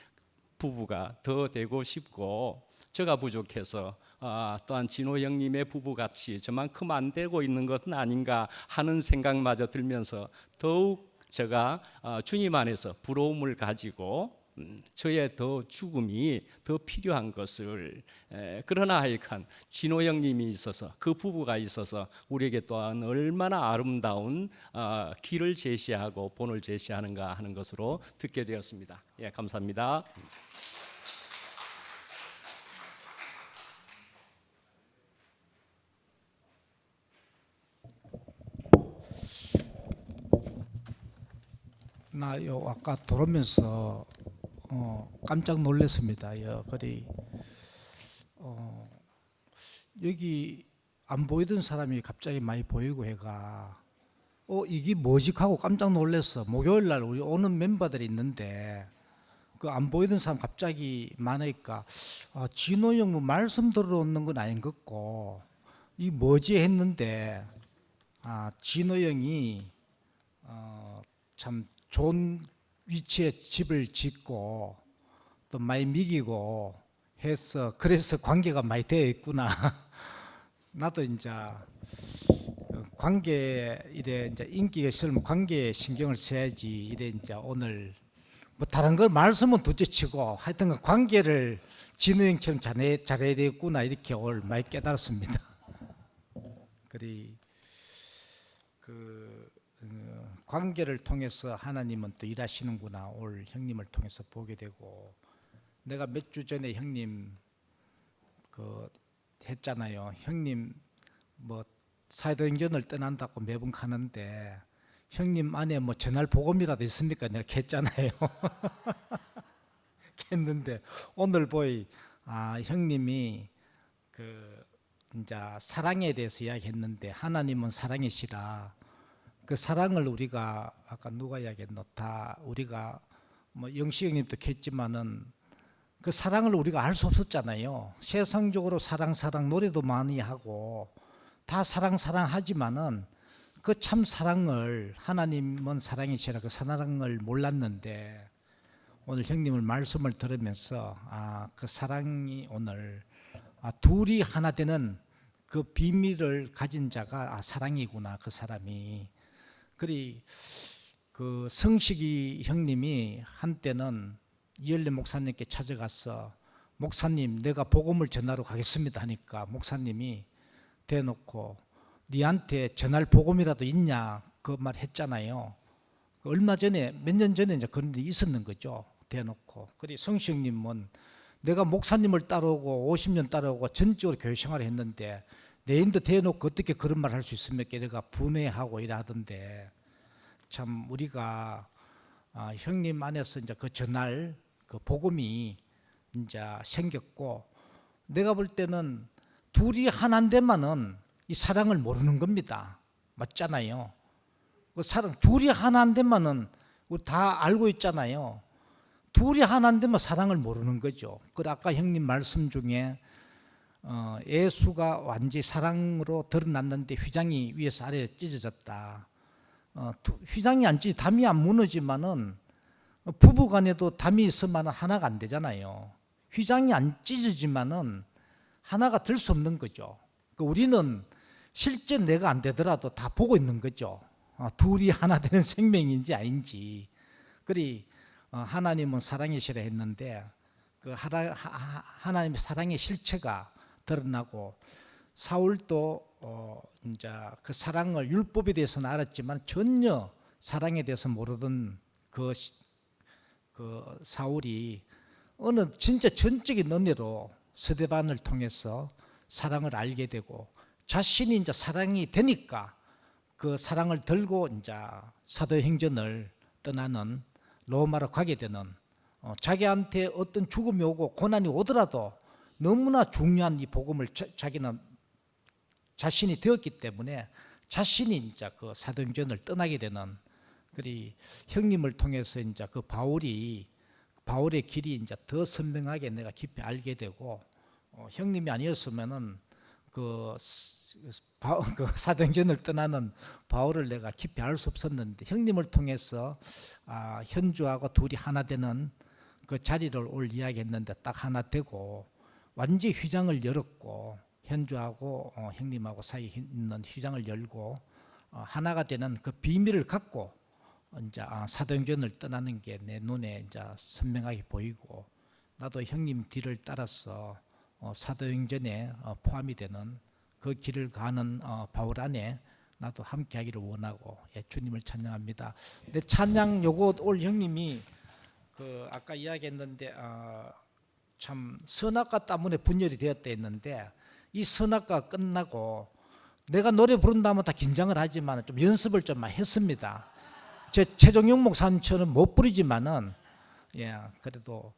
부부가 더 되고 싶고 저가 부족해서 또한 진호 형님의 부부같이 저만큼 안 되고 있는 것은 아닌가 하는 생각마저 들면서 더욱 제가 주님 안에서 부러움을 가지고 저의 더 죽음이 더 필요한 것을 그러나 하여간 진호 형님이 있어서 그 부부가 있어서 우리에게 또한 얼마나 아름다운 길을 제시하고 본을 제시하는가 하는 것으로 듣게 되었습니다. 예, 감사합니다. 나요 아까 들어오면서 깜짝 놀랐습니다. 여기 안 보이던 사람이 갑자기 많이 보이고 해가 이게 뭐지 하고 깜짝 놀랐어. 목요일 날 우리 오는 멤버들이 있는데 그 안 보이던 사람 갑자기 많으니까 진호 형 뭐 말씀 들어오는 건 아닌 것 같고 이 뭐지 했는데 진호 형이 참 좋은 위치에 집을 짓고 또 많이 미기고 해서 그래서 관계가 많이 되어 있구나. 나도 이제 관계 이래 이제 인기가 있으면 관계에 신경을 써야지 이래 이제 오늘 뭐 다른 걸 말씀은 둘째치고 하여튼 관계를 진우 형처럼 잘해야 되겠구나 이렇게 오늘 많이 깨달았습니다. 그리 관계를 통해서 하나님은 또 일하시는구나 올 형님을 통해서 보게 되고 내가 몇 주 전에 형님 했잖아요. 형님 뭐 사도행전을 떠난다고 매번 가는데 형님 안에 뭐 전할 복음이라도 있습니까? 내가 했잖아요. 했는데 오늘 보이 형님이 이제 사랑에 대해서 이야기했는데 하나님은 사랑이시라. 그 사랑을 우리가 아까 누가 이야기했노? 다 우리가 뭐 영식 형님도 했지만은 그 사랑을 우리가 알 수 없었잖아요. 세상적으로 사랑 노래도 많이 하고 다 사랑 하지만은 그 참 사랑을, 하나님은 사랑이시라 그 사랑을 몰랐는데 오늘 형님을 말씀을 들으면서 그 사랑이 오늘 둘이 하나 되는 그 비밀을 가진 자가 사랑이구나, 그 사람이. 그리 그 성식이 형님이 한때는 이열래 목사님께 찾아가서 목사님, 내가 복음을 전하러 가겠습니다 하니까 목사님이 대놓고 니한테 전할 복음이라도 있냐 그 말 했잖아요. 얼마 전에, 몇 년 전에 이제 그런 일이 있었는 거죠. 대놓고. 그리 성식 형님은 내가 목사님을 따라오고 50년 따라오고 전적으로 교회 생활을 했는데 내인도 대놓고 어떻게 그런 말 할 수 있습니까? 내가 분해하고 이러던데, 참 우리가 형님 안에서 이제 그 전할 그 복음이 이제 생겼고, 내가 볼 때는 둘이 하나인데만은 이 사랑을 모르는 겁니다. 맞잖아요. 그 사랑 둘이 하나인데만은 다 알고 있잖아요. 둘이 하나인데만 사랑을 모르는 거죠. 그 아까 형님 말씀 중에 예수가 완전히 사랑으로 드러났는데 휘장이 위에서 아래에 찢어졌다. 휘장이 안 찢어, 담이 안 무너지만은 부부간에도 담이 있으면 하나가 안 되잖아요. 휘장이 안 찢어지만은 하나가 될 수 없는 거죠. 우리는 실제 내가 안 되더라도 다 보고 있는 거죠. 둘이 하나 되는 생명인지 아닌지. 그리 하나님은 사랑이시라 했는데 그 하나님의 사랑의 실체가 드러나고, 사울도 이제 그 사랑을 율법에 대해서는 알았지만 전혀 사랑에 대해서 모르던 그 사울이 어느 진짜 전적인 은혜로 스데반을 통해서 사랑을 알게 되고, 자신이 이제 사랑이 되니까 그 사랑을 들고 이제 사도행전을 떠나는, 로마로 가게 되는, 자기한테 어떤 죽음이 오고 고난이 오더라도 너무나 중요한 이 복음을 자기는 자신이 되었기 때문에 자신이 이제 그 사도행전을 떠나게 되는, 그리 형님을 통해서 이제 그 바울의 길이 이제 더 선명하게 내가 깊이 알게 되고, 형님이 아니었으면은 그 사도행전을 떠나는 바울을 내가 깊이 알 수 없었는데, 형님을 통해서 현주하고 둘이 하나 되는 그 자리를 올 이야기했는데 딱 하나 되고 완전히 휘장을 열었고, 현주하고 형님하고 사이에 있는 휘장을 열고 하나가 되는 그 비밀을 갖고 이제 사도행전을 떠나는 게 내 눈에 이제 선명하게 보이고, 나도 형님 뒤를 따라서 사도행전에 포함이 되는 그 길을 가는 바울 안에 나도 함께하기를 원하고, 주님을 찬양합니다. 내 찬양 요거 올 형님이 그 아까 이야기했는데 참 선악과 때문에 분열이 되었다 했는데, 이 선악과 끝나고 내가 노래 부른다면 다 긴장을 하지만 좀 연습을 좀 많이 했습니다. 제 최종용 목사님처럼 못 부르지만은 그래도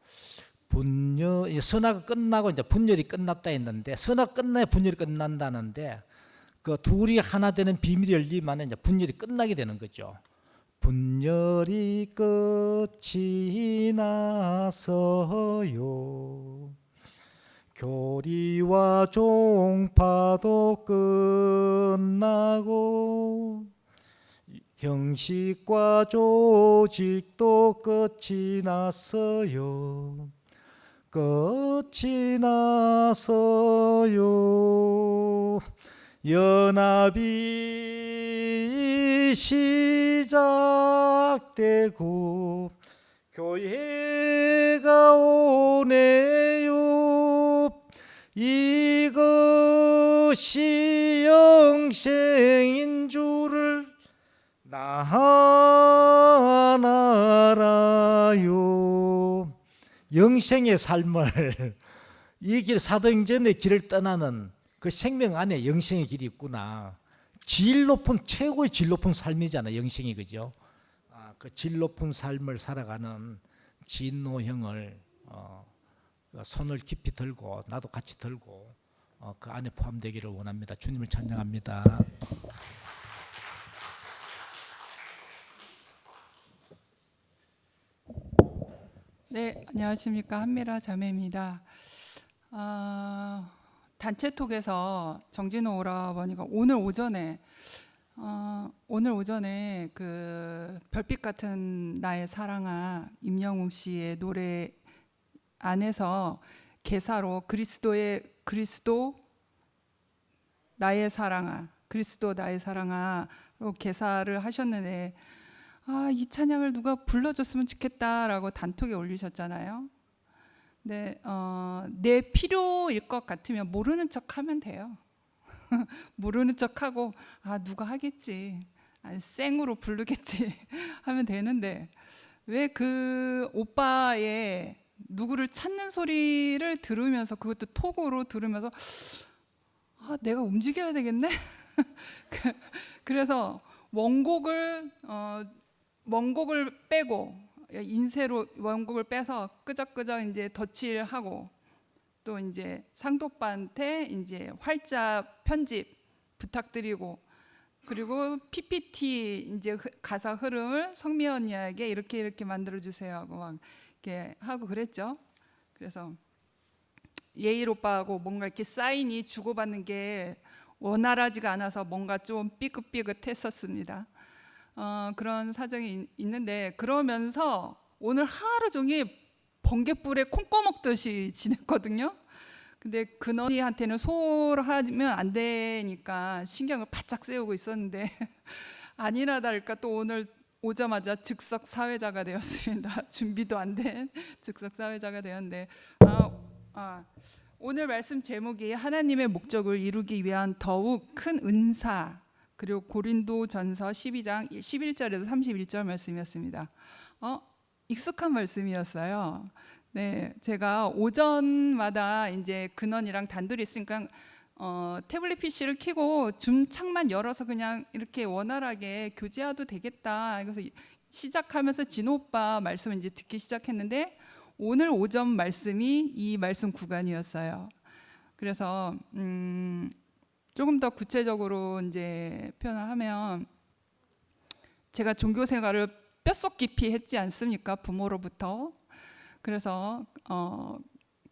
선악이 끝나고 이제 분열이 끝났다 했는데, 선악 끝나야 분열이 끝난다는데 그 둘이 하나 되는 비밀이 열리면 이제 분열이 끝나게 되는 거죠. 분열이 끝이 나서요, 교리와 종파도 끝나고, 형식과 조직도 끝이 났어요, 끝이 나서요. 연합이 시작되고 교회가 오네요. 이것이 영생인 줄을 나 알아요. 영생의 삶을, 이 길, 사도행전의 길을 떠나는 그 생명 안에 영생의 길이 있구나. 질 높은, 최고의 질 높은 삶이잖아, 영생이. 그죠? 그 질 높은 삶을 살아가는 진노 형을 손을 깊이 들고, 나도 같이 들고 그 안에 포함되기를 원합니다. 주님을 찬양합니다. 네, 안녕하십니까. 한미라 자매입니다. 단체톡에서 정진호 오라버니가 오늘 오전에 오늘 오전에 그 별빛 같은 나의 사랑아 임영웅 씨의 노래 안에서 개사로 그리스도 나의 사랑아로 개사를 하셨는데 이 찬양을 누가 불러줬으면 좋겠다라고 단톡에 올리셨잖아요. 네, 내 필요일 것 같으면 모르는 척하면 돼요. 모르는 척하고 누가 하겠지, 아니 생으로 부르겠지 하면 되는데 왜 그 오빠의 누구를 찾는 소리를 들으면서 그것도 톡으로 들으면서 내가 움직여야 되겠네. 그래서 원곡을 빼고 인쇄로 원곡을 빼서 끄적끄적 이제 덧칠하고 또 이제 상도빠한테 이제 활자 편집 부탁드리고 그리고 PPT 이제 가사 흐름을 성미 언니에게 이렇게 만들어 주세요 하고 막 이렇게 하고 그랬죠. 그래서 예일 오빠하고 뭔가 이렇게 사인이 주고받는 게 원활하지가 않아서 뭔가 좀 삐끗삐끗했었습니다. 그런 사정이 있는데 그러면서 오늘 하루 종일 번갯불에 콩 꺼먹듯이 지냈거든요. 근데 근원이한테는 소홀하면 안 되니까 신경을 바짝 세우고 있었는데 아니나 다를까 또 오늘 오자마자 즉석 사회자가 되었습니다. 준비도 안 된 즉석 사회자가 되었는데 오늘 말씀 제목이 하나님의 목적을 이루기 위한 더욱 큰 은사, 그리고 고린도전서 12장 11절에서 31절 말씀이었습니다. 익숙한 말씀이었어요. 네, 제가 오전마다 이제 근원이랑 단둘이 있으니까 태블릿 PC를 켜고 줌 창만 열어서 그냥 이렇게 원활하게 교제해도 되겠다. 그래서 시작하면서 진호 오빠 말씀을 이제 듣기 시작했는데 오늘 오전 말씀이 이 말씀 구간이었어요. 그래서 조금 더 구체적으로 이제 표현을 하면 제가 종교 생활을 뼛속 깊이 했지 않습니까? 부모로부터. 그래서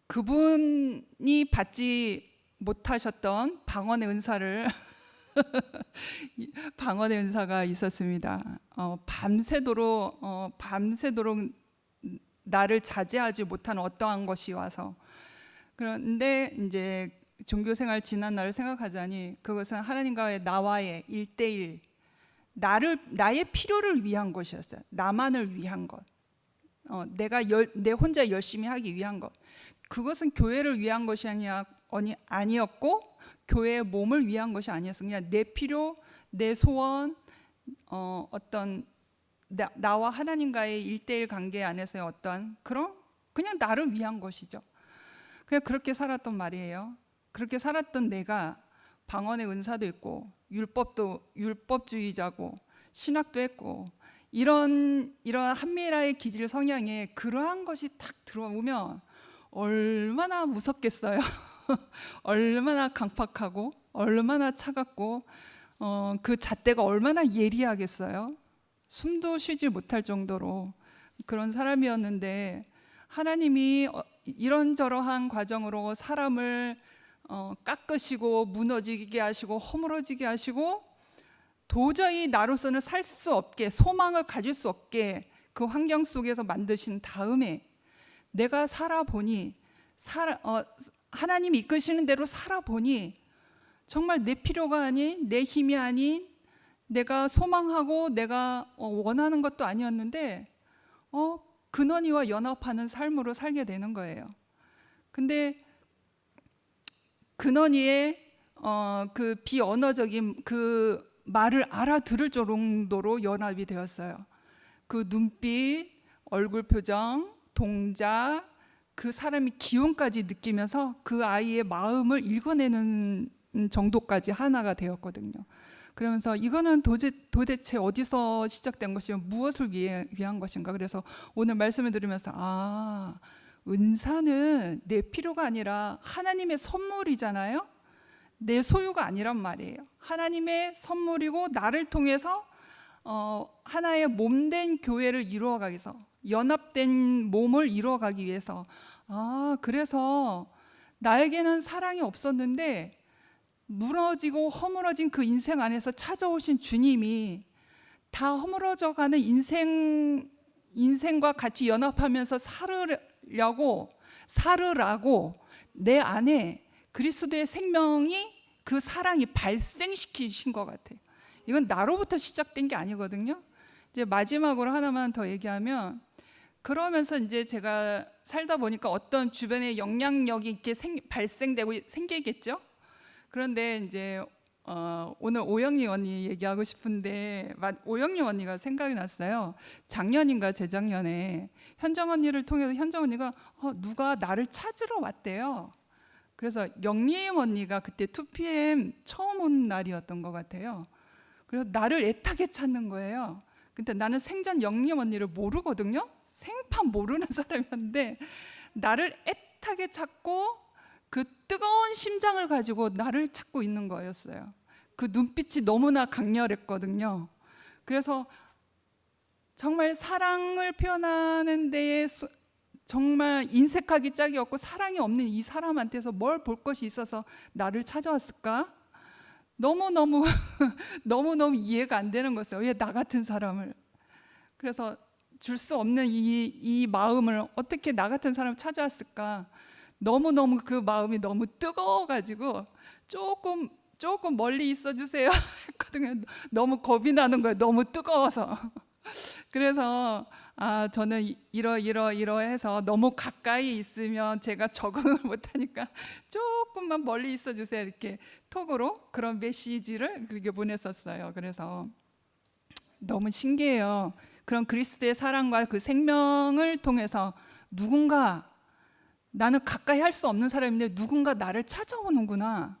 그분이 받지 못하셨던 방언의 은사를 방언의 은사가 있었습니다. 밤새도록 나를 자제하지 못한 어떠한 것이 와서 그런데 이제 종교 생활 지난 날을 생각하자니 그것은 하나님과의 나와의 1대1 나의 필요를 위한 것이었어요. 나만을 위한 것. 내 혼자 열심히 하기 위한 것. 그것은 교회를 위한 것이 아니었고 교회의 몸을 위한 것이 아니었어요. 그냥 내 필요, 내 소원, 어떤 나와 하나님과의 1대1 관계 안에서의 어떤 그냥 나를 위한 것이죠. 그냥 그렇게 살았던 말이에요. 그렇게 살았던 내가 방언의 은사도 있고 율법주의자고 신학도 했고 이런 한미라의 기질 성향에 그러한 것이 탁 들어오면 얼마나 무섭겠어요. 얼마나 강팍하고 얼마나 차갑고 그 잣대가 얼마나 예리하겠어요. 숨도 쉬지 못할 정도로 그런 사람이었는데 하나님이 이런저러한 과정으로 사람을 깎으시고 무너지게 하시고 허물어지게 하시고 도저히 나로서는 살 수 없게 소망을 가질 수 없게 그 환경 속에서 만드신 다음에 내가 살아보니 하나님이 이끄시는 대로 살아보니 정말 내 필요가 아닌 내 힘이 아닌 내가 소망하고 내가 원하는 것도 아니었는데 근원이와 연합하는 삶으로 살게 되는 거예요. 근데 근원이의 그 비언어적인 그 말을 알아들을 정도로 연합이 되었어요. 그 눈빛, 얼굴 표정, 동작, 그 사람이 기운까지 느끼면서 그 아이의 마음을 읽어내는 정도까지 하나가 되었거든요. 그러면서 이거는 도대체 어디서 시작된 것이며 무엇을 위한 것인가. 그래서 오늘 말씀을 들으면서 은사는 내 필요가 아니라 하나님의 선물이잖아요. 내 소유가 아니란 말이에요. 하나님의 선물이고 나를 통해서 하나의 몸된 교회를 이루어가기 위해서 연합된 몸을 이루어가기 위해서 그래서 나에게는 사랑이 없었는데 무너지고 허물어진 그 인생 안에서 찾아오신 주님이 다 허물어져가는 인생과 같이 연합하면서 살으라고 내 안에 그리스도의 생명이 그 사랑이 발생시키신 것 같아요. 이건 나로부터 시작된 게 아니거든요. 이제 마지막으로 하나만 더 얘기하면, 그러면서 이제 제가 살다 보니까 어떤 주변에 영향력이 이렇게 발생되고 생기겠죠. 그런데 이제 오늘 오영림 언니 얘기하고 싶은데, 오영림 언니가 생각이 났어요. 작년인가 재작년에 현정 언니를 통해서 현정 언니가 누가 나를 찾으러 왔대요. 그래서 영림 언니가 그때 2PM 처음 온 날이었던 것 같아요. 그래서 나를 애타게 찾는 거예요. 근데 나는 생전 영림 언니를 모르거든요. 생판 모르는 사람이었는데 나를 애타게 찾고 그 뜨거운 심장을 가지고 나를 찾고 있는 거였어요. 그 눈빛이 너무나 강렬했거든요. 그래서 정말 사랑을 표현하는 데에 정말 인색하기 짝이 없고 사랑이 없는 이 사람한테서 뭘 볼 것이 있어서 나를 찾아왔을까? 너무너무 너무너무 이해가 안 되는 거였어요. 왜 나 같은 사람을. 그래서 줄 수 없는 이 마음을 어떻게 나 같은 사람을 찾아왔을까? 너무너무 그 마음이 너무 뜨거워가지고 조금 멀리 있어 주세요 했거든요. 너무 겁이 나는 거예요. 너무 뜨거워서. 그래서 저는 이러해서 너무 가까이 있으면 제가 적응을 못하니까 조금만 멀리 있어 주세요. 이렇게 톡으로 그런 메시지를 그렇게 보냈었어요. 그래서 너무 신기해요. 그런 그리스도의 사랑과 그 생명을 통해서 누군가, 나는 가까이 할 수 없는 사람인데 누군가 나를 찾아오는구나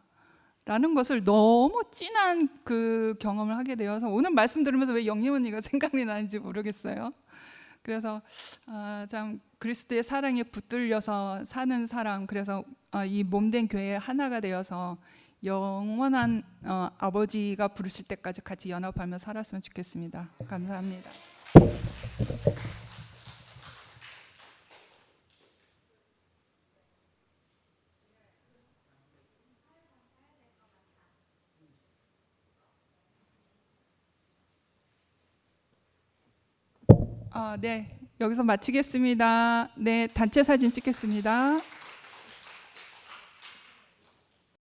라는 것을 너무 진한 그 경험을 하게 되어서 오늘 말씀 들으면서 왜 영림 언니가 생각이 나는지 모르겠어요. 그래서 참 그리스도의 사랑에 붙들려서 사는 사람, 그래서 이 몸된 교회 하나가 되어서 영원한 아버지가 부르실 때까지 같이 연합하며 살았으면 좋겠습니다. 감사합니다. 네, 여기서 마치겠습니다. 네, 단체 사진 찍겠습니다.